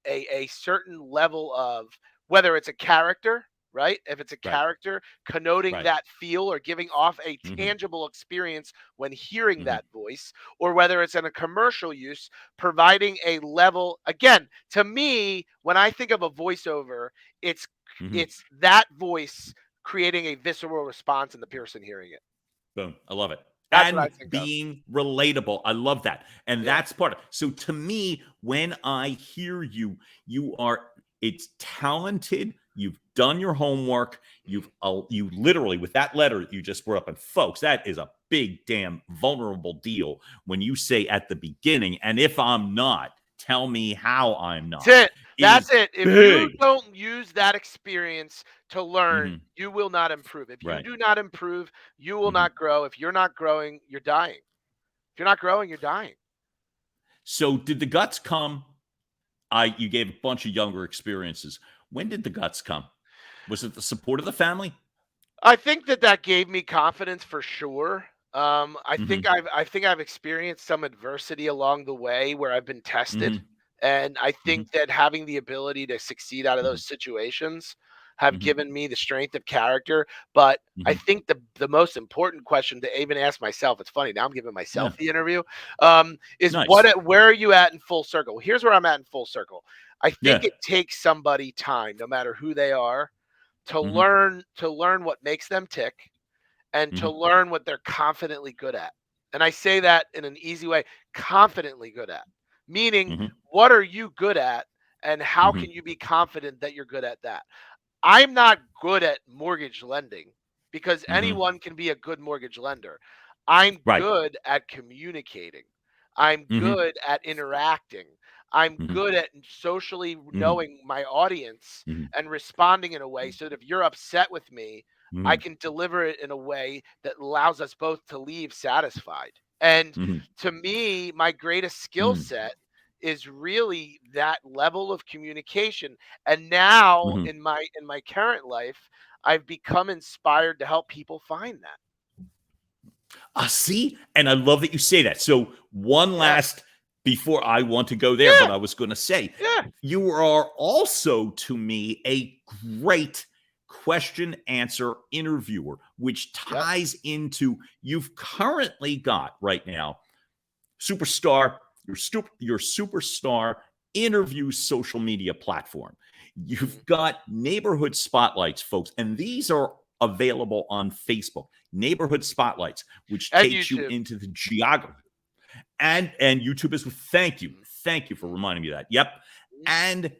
a certain level of whether it's a character, right? If it's a Right. character, connoting Right. that feel or giving off a Mhm. tangible experience when hearing Mhm. that voice, or whether it's in a commercial use, providing a level. Again, to me, when I think of a voiceover, it's Mhm. it's that voice creating a visceral response in the person hearing it. Boom. I love it. That's what I And think of. being relatable. I love that. And Yeah. that's part of. So to me, when I hear you, it's talented. You've done your homework. Mhm. You literally, with that letter that you just brought up, and folks, that is a big damn vulnerable deal when you say at the beginning, and if I'm not, tell me how I'm not, That's it. is That's it. If you big. don't use that experience to learn, Mhm. you will not improve. If you Right. do not improve, you will Mhm. not grow. If you're not growing, you're dying. If you're not growing, you're dying. So did the guts come? You gave a bunch of younger experiences. When did the guts come? Was it the support of the family? I think that gave me confidence for sure. Mhm. I think I've experienced some adversity along the way where I've been tested, Mhm. and I Mhm. think that having the ability to succeed out of Mhm. those situations have Mhm. given me the strength of character. But I Mhm. think the most important question to even ask myself, it's funny now I'm giving Yeah. myself the interview, is Nice. where are you at in full circle? Here's where I'm at in full circle. I think Yeah. it takes somebody time, no matter who they are, Mhm. to learn what makes them tick and to Mhm. learn what they're confidently good at. And I say that in an easy way, confidently good at. Meaning, Mhm. what are you good at and how Mhm. can you be confident that you're good at that? I'm not good at mortgage lending because Mhm. anyone can be a good mortgage lender. I'm Right. good at communicating. I'm Mhm. good at interacting. I'm Mhm. good at socially Mhm. knowing my audience Mhm. and responding in a way so that if you're upset with me, I Mhm. can deliver it in a way that allows us both to leave satisfied. And Mhm. to me, my greatest skill Mhm. set is really that level of communication. And now Mhm. in my current life, I've become inspired to help people find that. See? And I love that you say that. So one Yeah. last before I want to go there, Yeah. but I was going to say, Yeah. you are also to me a great question answer interviewer, which Yep. ties into you've currently got right now superstar, your superstar interview social media platform. You've got neighborhood spotlights, folks, and these are available on Facebook. Neighborhood spotlights, which And takes you YouTube. into the geography. And YouTube is, thank you. Thank you for reminding me of that. Yep. And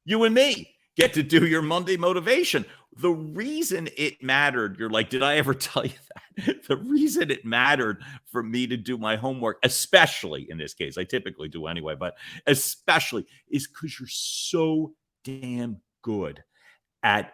you and me get to do your Monday motivation. The reason it mattered, you're like, did I ever tell you that? The reason it mattered for me to do my homework, especially in this case, I typically do anyway, but especially is because you're so damn good at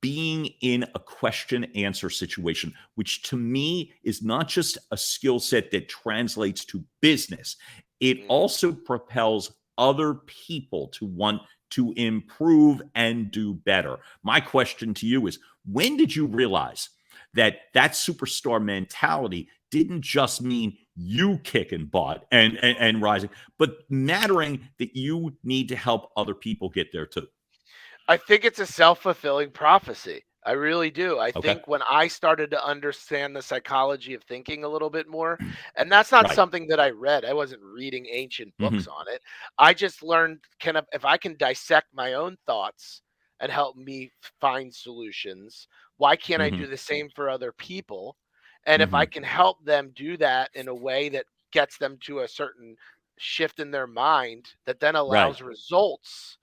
being in a question answer situation, which to me is not just a skill set that translates to business, it also propels other people to want to improve and do better. My question to you is, when did you realize that that superstar mentality didn't just mean you kicking butt and rising, but mattering that you need to help other people get there too? I think it's a self-fulfilling prophecy. I really do. I Okay. think when I started to understand the psychology of thinking a little bit more, and that's not Right. something that I read. I wasn't reading ancient books Mhm. on it. I just learned if I can dissect my own thoughts and help me find solutions, why can't I do Mhm. the same for other people? And if I Mhm. can help them do that in a way that gets them to a certain shift in their mind that then Right. allows results,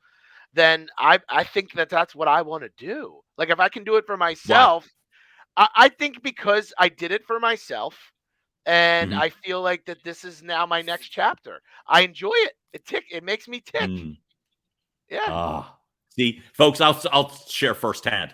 then I think that that's what I want to do. Like if I can do it for Right. myself, I think because I did it for myself, and Mhm. I feel like that this is now my next chapter. I enjoy it. It makes me tick. Mm. Yeah. Ah, see, folks, I'll share firsthand.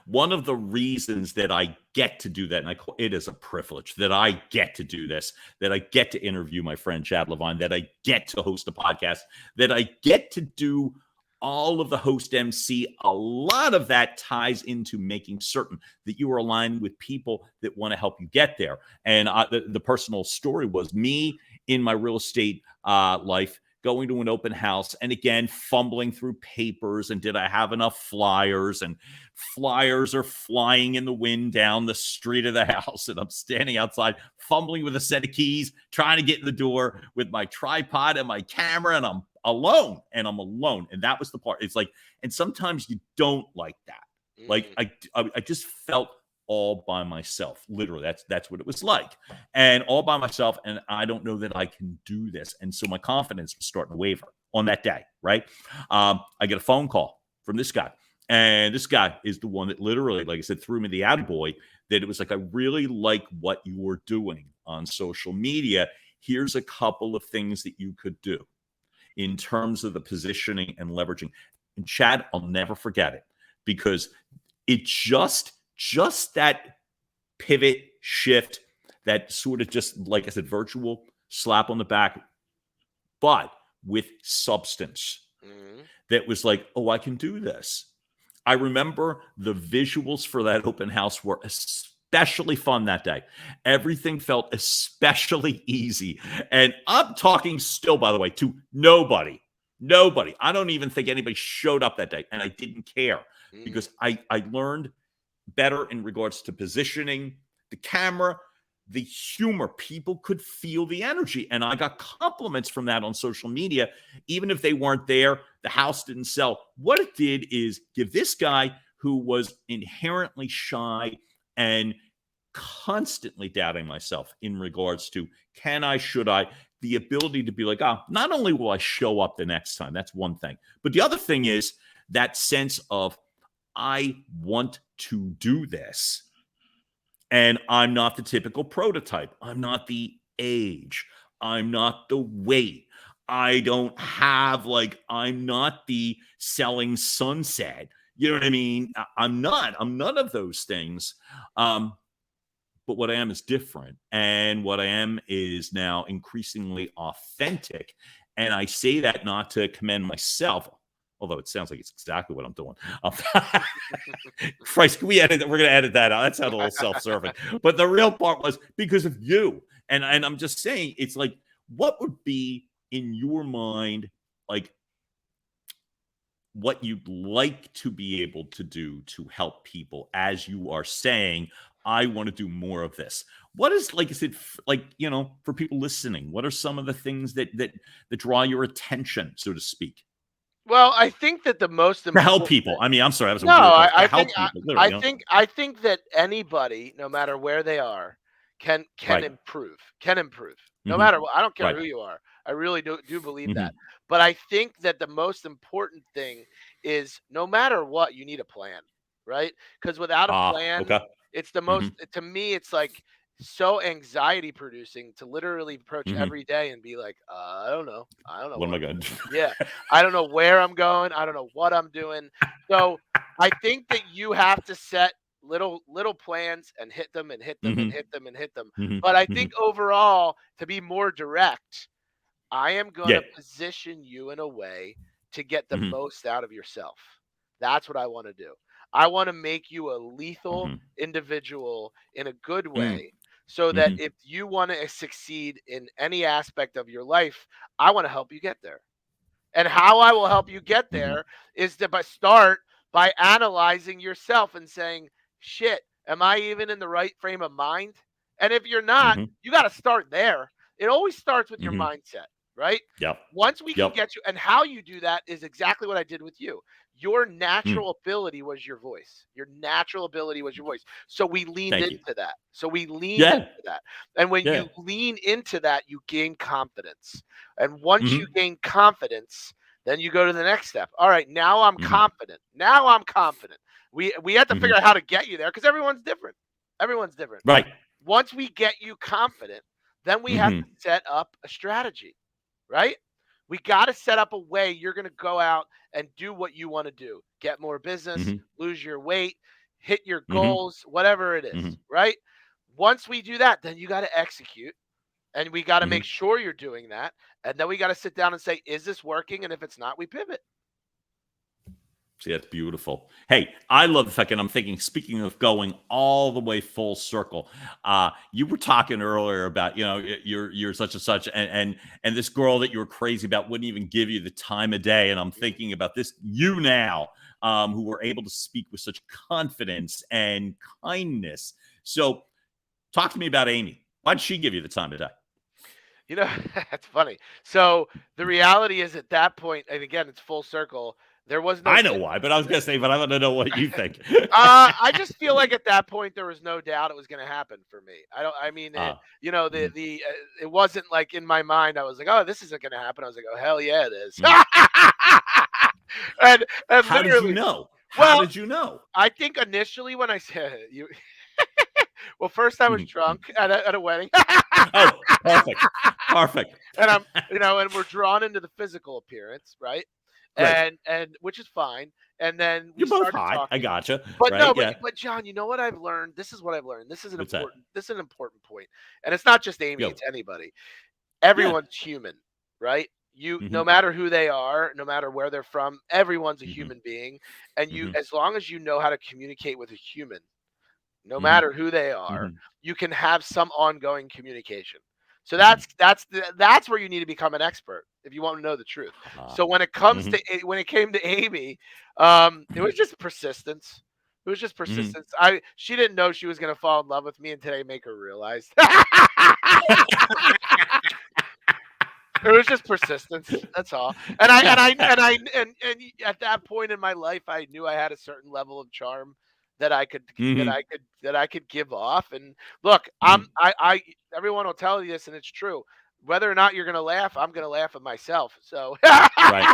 One of the reasons that I get to do that, and I call it is a privilege that I get to do this, that I get to interview my friend Chadd Levine, that I get to host a podcast, that I get to do all of the host MC. A lot of that ties into making certain that you are aligned with people that want to help you get there. And the personal story was me in my real estate life, going to an open house and again fumbling through papers, and did I have enough flyers, and flyers are flying in the wind down the street of the house, and I'm standing outside fumbling with a set of keys trying to get in the door with my tripod and my camera, and I'm alone, and that was the part. It's like, and sometimes you don't like that. Like Mm. I just felt all by myself. Literally, that's what it was like, and all by myself. And I don't know that I can do this. And so my confidence was starting to waver on that day. Right? I get a phone call from this guy, and this guy is the one that literally, like I said, threw me the attaboy. That it was like, I really like what you were doing on social media. Here's a couple of things that you could do in terms of the positioning and leveraging. And Chadd, I'll never forget it, because it just that pivot shift, that sort of, just like I said, virtual slap on the back, but with substance, Mm. that was like, oh, I can do this. I remember the visuals for that open house were especially fun that day. Everything felt especially easy. And I'm talking still, by the way, to nobody. Nobody. I don't even think anybody showed up that day. And I didn't care, Mm. because I learned better in regards to positioning, the camera, the humor. People could feel the energy. And I got compliments from that on social media. Even if they weren't there, the house didn't sell. What it did is give this guy, who was inherently shy and constantly doubting myself in regards to can I, should I, the ability to be like, not only will I show up the next time, that's one thing, but the other thing is that sense of, I want to do this. And I'm not the typical prototype. I'm not the age. I'm not the weight. I don't have, like, I'm not the selling sunset. You know what I mean? I'm not. I'm none of those things. But what I am is different. And what I am is now increasingly authentic. And I say that not to commend myself, although it sounds like it's exactly what I'm doing. Um, Christ, can we edit that? We're going to edit that out. That sounded a little self-serving. But the real part was because of you. And I'm just saying, it's like, what would be in your mind, like, what you'd like to be able to do to help people, as you are saying, I want to do more of this. what is, like, is it like, for people listening, what are some of the things that draw your attention, so to speak, Well, I think that the most to help important people? I mean, I'm sorry, that was a No, weird word. To I help think people, literally. I think that anybody, no matter where they are, can Right. improve. Can improve. No Hmm. matter what. I don't care Right. who you are. I really do believe Hmm. that. But I think that the most important thing is no matter what, you need a plan, right? Because without a plan, Okay. it's the Hmm. most to me, it's like so anxiety producing to literally approach Hmm. every day and be like, I don't know. I don't know What am what I I'm going doing. to do? Yeah. I don't know where I'm going. I don't know what I'm doing. So I think that you have to set little plans and hit them and hit them and Hmm. hit them and hit them. Hmm. But I Hmm. think overall, to be more direct, I am going Yeah. to position you in a way to get the Hmm. most out of yourself. That's what I want to do. I want to make you a lethal Hmm. individual in a good Hmm. way so that Hmm. if you want to succeed in any aspect of your life, I want to help you get there. And how I will help you get Hmm. there is to start by analyzing yourself and saying, shit, am I even in the right frame of mind? And if you're not, Hmm. you got to start there. It always starts with your Hmm. mindset, right? Yep. Once we can Yep. get you, and how you do that is exactly what I did with you. Your Mm. natural ability was your voice. Your natural ability was your voice. So we leaned Thank you. into that. So we leaned into Yeah. that. And when Yeah. you lean into that, you gain confidence. And once you Hmm. gain confidence, then you go to the next step. All right, now I'm Hmm. confident. Now I'm confident. We have to Hmm. figure out how to get you there because everyone's different. Everyone's different. Right. Once we get you confident, then we have to Hmm. set up a strategy, right? We got to set up a way you're going to go out and do what you want to do. Get more business, Hmm. lose your weight, hit your Hmm. goals, whatever it is, Hmm. right? Once we do that, then you got to execute and we got to Hmm. make sure you're doing that. And then we got to sit down and say, is this working? And if it's not, we pivot. See, that's beautiful. Hey, I love the fact, and I'm thinking, speaking of going all the way full circle, you were talking earlier about, you're such and such, and this girl that you were crazy about wouldn't even give you the time of day. And I'm thinking about this, you now, who were able to speak with such confidence and kindness. So talk to me about Amy. Why'd she give you the time of day? You know, that's funny. So the reality is at that point, and again, it's full circle. There was no I know why, but I was going to say, but I want to know what you think. I just feel like at that point there was no doubt it was going to happen for me. I don't. I mean, uh, mhm, it wasn't like in my mind. I was like, oh, this isn't going to happen. I was like, oh, hell yeah, it is. mhm. And How did you literally, know? How well, did you know? I think initially when I said you, well, first I was Mhm. drunk at a wedding. Oh, perfect. Perfect. And I'm, and we're drawn into the physical appearance, right? Great. And which is fine. And then we You're both started high. I talking. gotcha. But Right? no, Yeah. but John, you know what I've learned? This is what I've learned. What's that? This is an important point. And it's not just Amy, Go. it's anybody. Yeah. Everyone's human, right? You Hmm. no matter who they are, no matter where they're from, everyone's a Hmm. human being. And you Hmm. as long as you know how to communicate with a human, no Hmm. matter who they are, Hmm. you can have some ongoing communication. So Hmm. that's where you need to become an expert if you want to know the truth. Uh, So hmm. when it came to Amy, it was just persistence. It was just Hmm. persistence. She didn't know she was gonna fall in love with me, and today make her realize. It was just persistence. That's all. And at that point in my life, I knew I had a certain level of charm that I could Hmm. that I could give off. And look, Hmm. I everyone will tell you this, and it's true. Whether or not you're gonna laugh, I'm gonna laugh at myself. So Right.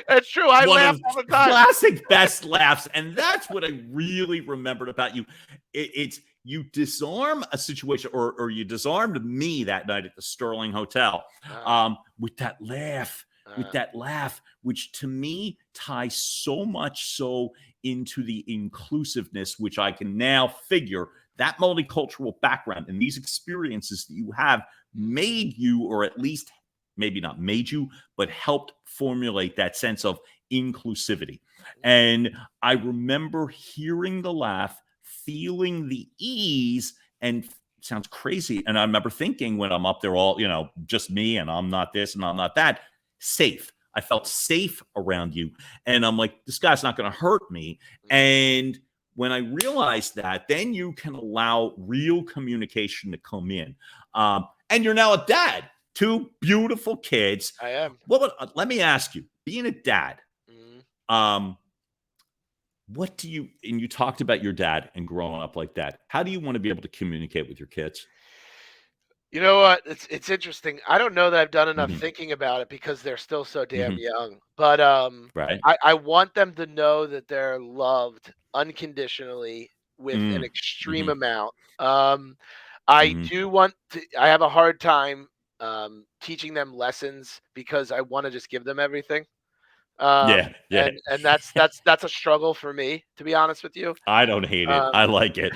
it's true. I One laugh of the all the time. classic best laughs, and that's what I really remembered about you. It's you disarm a situation, or you disarmed me that night at the Sterling Hotel, Uh, with that laugh, uh, which to me ties so much so into the inclusiveness, which I can now figure that multicultural background and these experiences that you have made you, or at least maybe not made you, but helped formulate that sense of inclusivity. And I remember hearing the laugh, feeling the ease, and sounds crazy. And I remember thinking when I'm up there, all, just me, and I'm not this and I'm not that, safe. I felt safe around you. And I'm like, this guy's not going to hurt me. And when I realized that, then you can allow real communication to come in. And you're now a dad, 2 beautiful kids. I am. Let me ask you, being a dad, Mhm. what do you, and you talked about your dad and growing up like that. How do you want to be able to communicate with your kids? You know what? It's interesting. I don't know that I've done enough Mhm, thinking about it because they're still so damn mhm, young. But right? I want them to know that they're loved unconditionally with an Mm, extreme mhm, amount. I mhm. do want to. I have a hard time teaching them lessons because I want to just give them everything. Yeah, yeah. And that's a struggle for me, to be honest with you. I don't hate it. Um, I like it.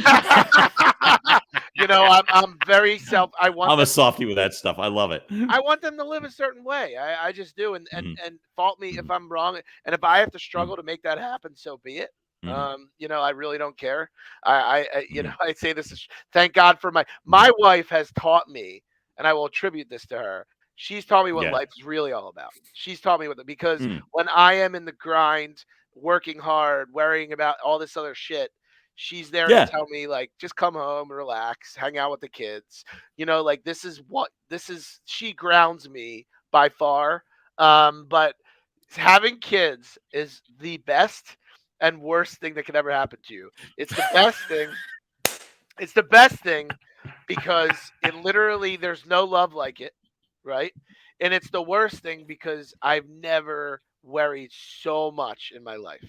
I'm very I want I'm a them softie with that stuff. I love it. I want them to live a certain way. I just do, Mhm, and fault me if mhm, I'm wrong, and if I have to mhm, struggle to make that happen, so be it. mhm, I really don't care. mhm, I say this is thank God for my mhm. wife has taught me, and I will attribute this to her. She's taught me what Yeah. life is really all about. She's taught me because Mm. when I am in the grind, working hard, worrying about all this other shit, she's there to Yeah. tell me like, just come home, relax, hang out with the kids. Like this is she grounds me by far. But having kids is the best and worst thing that could ever happen to you. It's the best thing. It's the best thing because it literally there's no love like it, right? And it's the worst thing because I've never worried so much in my life.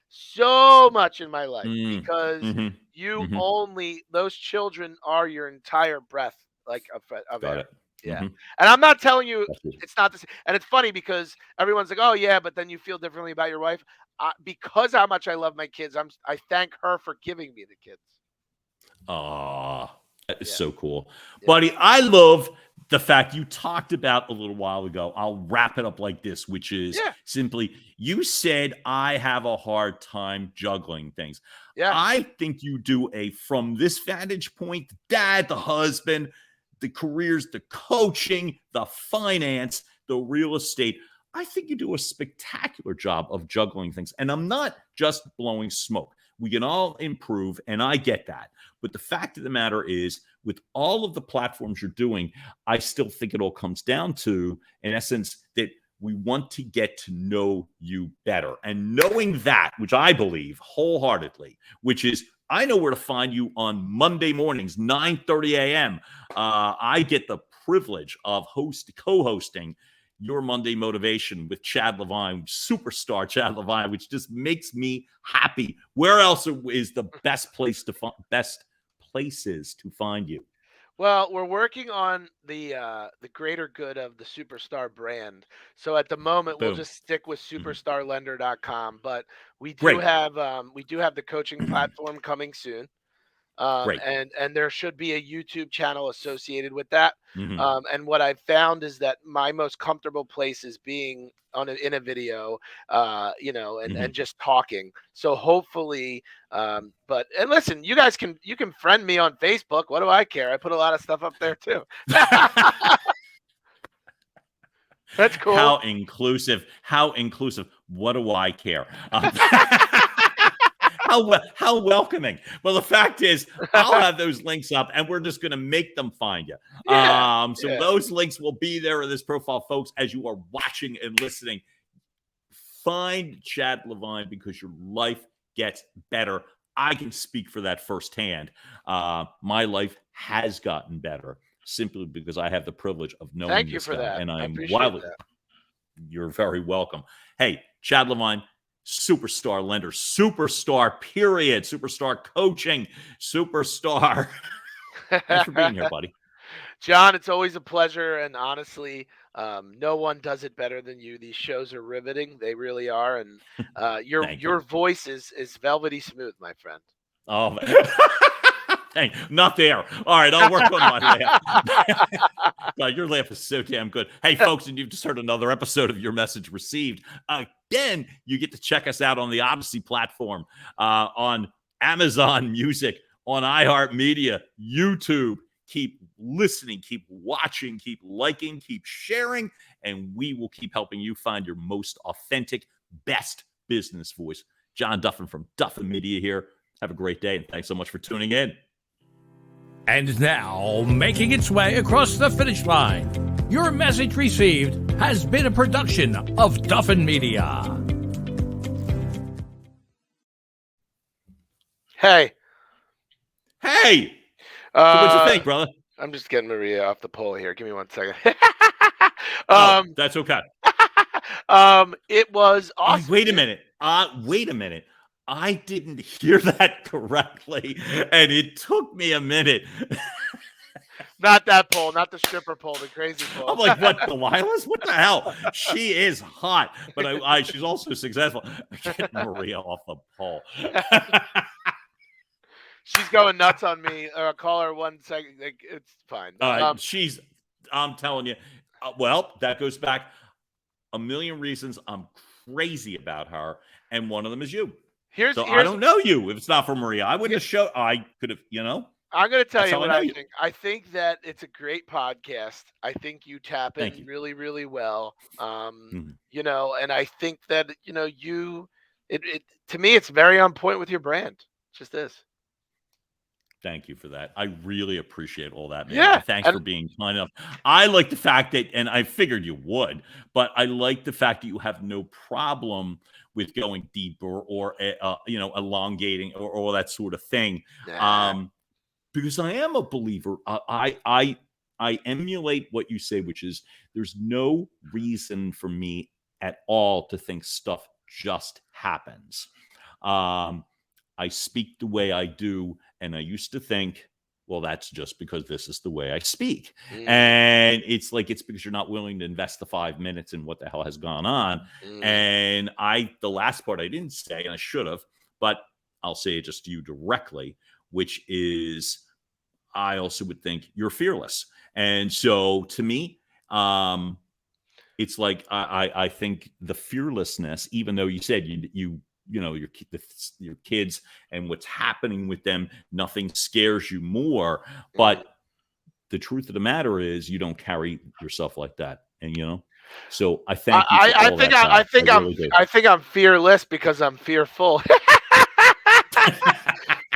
So much in my life Mm. because Mhm, you mhm. only those children are your entire breath like of Got air. it. Yeah. Mhm. And I'm not telling you That's good. it's not the same. And it's funny because everyone's like, "Oh yeah, but then you feel differently about your wife." Because how much I love my kids, I thank her for giving me the kids. Aw, that is Yeah. so cool. Yeah. Buddy, I love the fact you talked about a little while ago. I'll wrap it up like this, which is Yeah. simply you said, I have a hard time juggling things. Yes. I think you do from this vantage point, the dad, the husband, the careers, the coaching, the finance, the real estate. I think you do a spectacular job of juggling things. And I'm not just blowing smoke. We can all improve, and I get that. But the fact of the matter is, with all of the platforms you're doing, I still think it all comes down to, in essence, that we want to get to know you better. And knowing that, which I believe wholeheartedly, which is I know where to find you on Monday mornings, 9:30 a.m. I get the privilege of co-hosting your Monday Motivation with Chadd Levine, superstar Chadd Levine, which just makes me happy. Where else is the best best places to find you? Well, we're working on the greater good of the Superstar brand. So at the moment, we'll Boom. just stick with Mhm. superstarlender.com, but Great. we do have the coaching platform coming soon. Great. And there should be a YouTube channel associated with that. Mhm. And what I've found is that my most comfortable place is being in a video, and Mhm. just talking. So hopefully, but and listen, you can friend me on Facebook. What do I care? I put a lot of stuff up there too. That's cool. How inclusive. How inclusive. What do I care? How welcoming. Well, the fact is, I'll have those links up, and we're just going to make them find you. Yeah, So yeah. those links will be there in this profile, folks, as you are watching and listening. Find Chadd Levine because your life gets better. I can speak for that firsthand. My life has gotten better simply because I have the privilege of knowing Thank you this for guy, that. and I I'm appreciate wildly. that. You're very welcome. Hey, Chadd Levine, superstar lender, superstar, period, superstar coaching, superstar. Thanks for being here, buddy. John, it's always a pleasure, and honestly, no one does it better than you. These shows are riveting; they really are, and Thank you. your voice is velvety smooth, my friend. Oh, man. Not there. All right, I'll work on my laugh. God, your laugh is so damn good. Hey, folks, and you've just heard another episode of Your Message Received. Again, you get to check us out on the Odyssey platform, on Amazon Music, on iHeartMedia, YouTube. Keep listening, keep watching, keep liking, keep sharing, and we will keep helping you find your most authentic, best business voice. John Duffin from Duffin Media here. Have a great day, and thanks so much for tuning in. And now, making its way across the finish line, your message received has been a production of Duffin Media. Hey. Hey! So what'd you think, brother? I'm just getting Maria off the pole here. Give me 1 second. That's okay. It was awesome. Wait a minute. I didn't hear that correctly, and it took me a minute. Not that pole, not the stripper pole, the crazy pole. I'm like, what, Delilah's? What the hell? She is hot, but she's also successful. Get Maria off the pole. She's going nuts on me. Call her 1 second. Like, it's fine. I'm telling you. Well, that goes back a million reasons I'm crazy about her, and one of them is you. I don't know you if it's not for Maria. I wouldn't have showed. I could have, I'm going to tell you what I think. I think that it's a great podcast. I think you tap in really, really well. And I think that, it to me, it's very on point with your brand. It just is. Thank you for that. I really appreciate all that, man. Yeah. Thanks for being kind enough. I like the fact that, and I figured you would, but I like the fact that you have no problem with going deeper or, elongating or all that sort of thing. Yeah. Because I am a believer. I emulate what you say, which is there's no reason for me at all to think stuff just happens. I speak the way I do, and I used to think, well, that's just because this is the way I speak. And it's because you're not willing to invest the 5 minutes in what the hell has gone on. And the last part I didn't say, and I should have, but I'll say it just to you directly, which is I also would think you're fearless. And so to me, it's like I think the fearlessness, even though you said your kids and what's happening with them, nothing scares you more. But the truth of the matter is you don't carry yourself like that. And, so I thank you. I think I'm fearless because I'm fearful.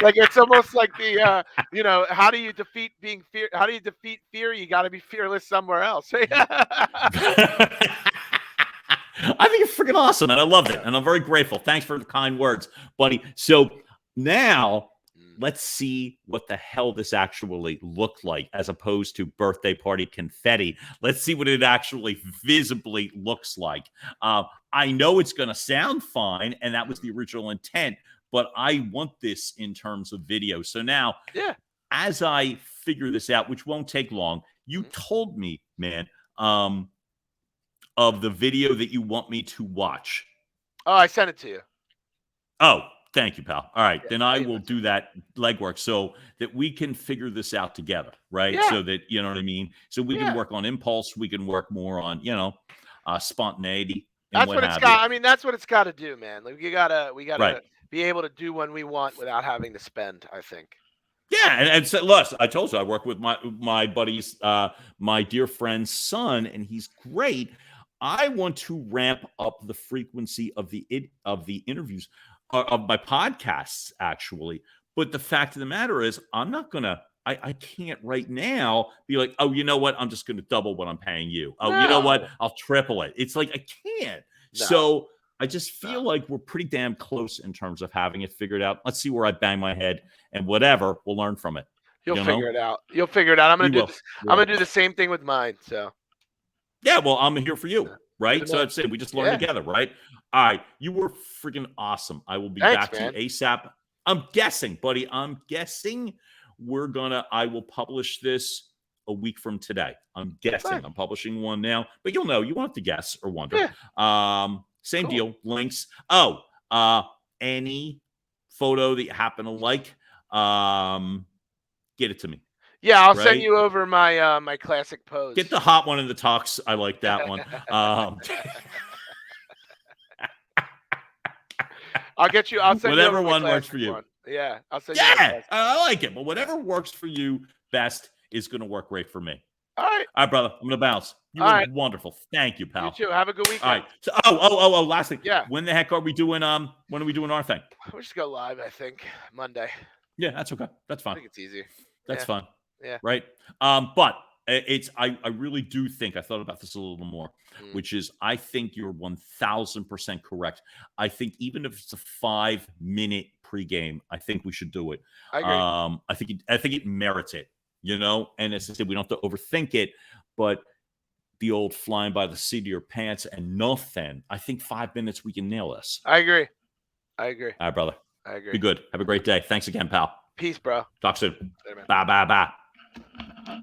Like it's almost like the how do you defeat fear? How do you defeat fear? You got to be fearless somewhere else. I think it's freaking awesome, and I love it, and I'm very grateful. Thanks for the kind words, buddy. So now let's see what the hell this actually looked like, as opposed to birthday party confetti. Let's see what it actually visibly looks like. I know it's going to sound fine, and that was the original intent, but I want this in terms of video. So now, as I figure this out, which won't take long, you told me, man, of the video that you want me to watch. Oh, I sent it to you. Oh, thank you, pal. All right, then I will do that legwork so that we can figure this out together, right? Yeah. So that, you know what I mean? So we can work on impulse. We can work more on, spontaneity. That's what it's got. I mean, that's what it's got to do, man. Like we gotta be able to do when we want without having to spend, I think. Yeah, and so, look, I told you I work with my buddy's, my dear friend's son, and he's great. I want to ramp up the frequency of the interviews of my podcasts, actually. But the fact of the matter is, I'm not gonna. I can't right now be like, oh, you know what? I'm just gonna double what I'm paying you. Oh, you know what? I'll triple it. It's like I can't. No. So I just feel like we're pretty damn close in terms of having it figured out. Let's see where I bang my head, and whatever, we'll learn from it. You'll figure it out. You'll figure it out. I'm gonna do this. I'm gonna do the same thing with mine. So. Yeah, well, I'm here for you, right? So I'd say we just learn together, right? All right, you were freaking awesome. I will be back to you ASAP. I'm guessing, buddy. I'm guessing I will publish this a week from today. I'm guessing. Fine. I'm publishing one now, but you'll know. You won't have to guess or wonder. Yeah. Same deal. Links. Oh, any photo that you happen to like, get it to me. Yeah, I'll send you over my my classic pose. Get the hot one in the tux. I like that one. I'll send whatever you one works for you. One. Yeah, I'll send you. Yeah, I like it. But whatever works for you best is going to work great for me. All right. All right, brother. I'm gonna bounce. You All were right. wonderful. Thank you, pal. You too. Have a good All weekend. right. So, last thing. Yeah. When the heck are we doing? When are we doing our thing? We'll just go live. I think Monday. Yeah, that's okay. That's I fine. think it's easy. That's Yeah. fine. Yeah. Right. But I really do think I thought about this a little more, which is I think you're 1000% correct. I think even if it's a 5-minute pregame, I think we should do it. I agree. I think it merits it, and as I said, we don't have to overthink it, but the old flying by the seat of your pants and nothing. I think 5 minutes we can nail this. I agree. I agree. All right, brother. I agree. Be good. Have a great day. Thanks again, pal. Peace, bro. Talk soon. Later, man. Bye, bye, bye.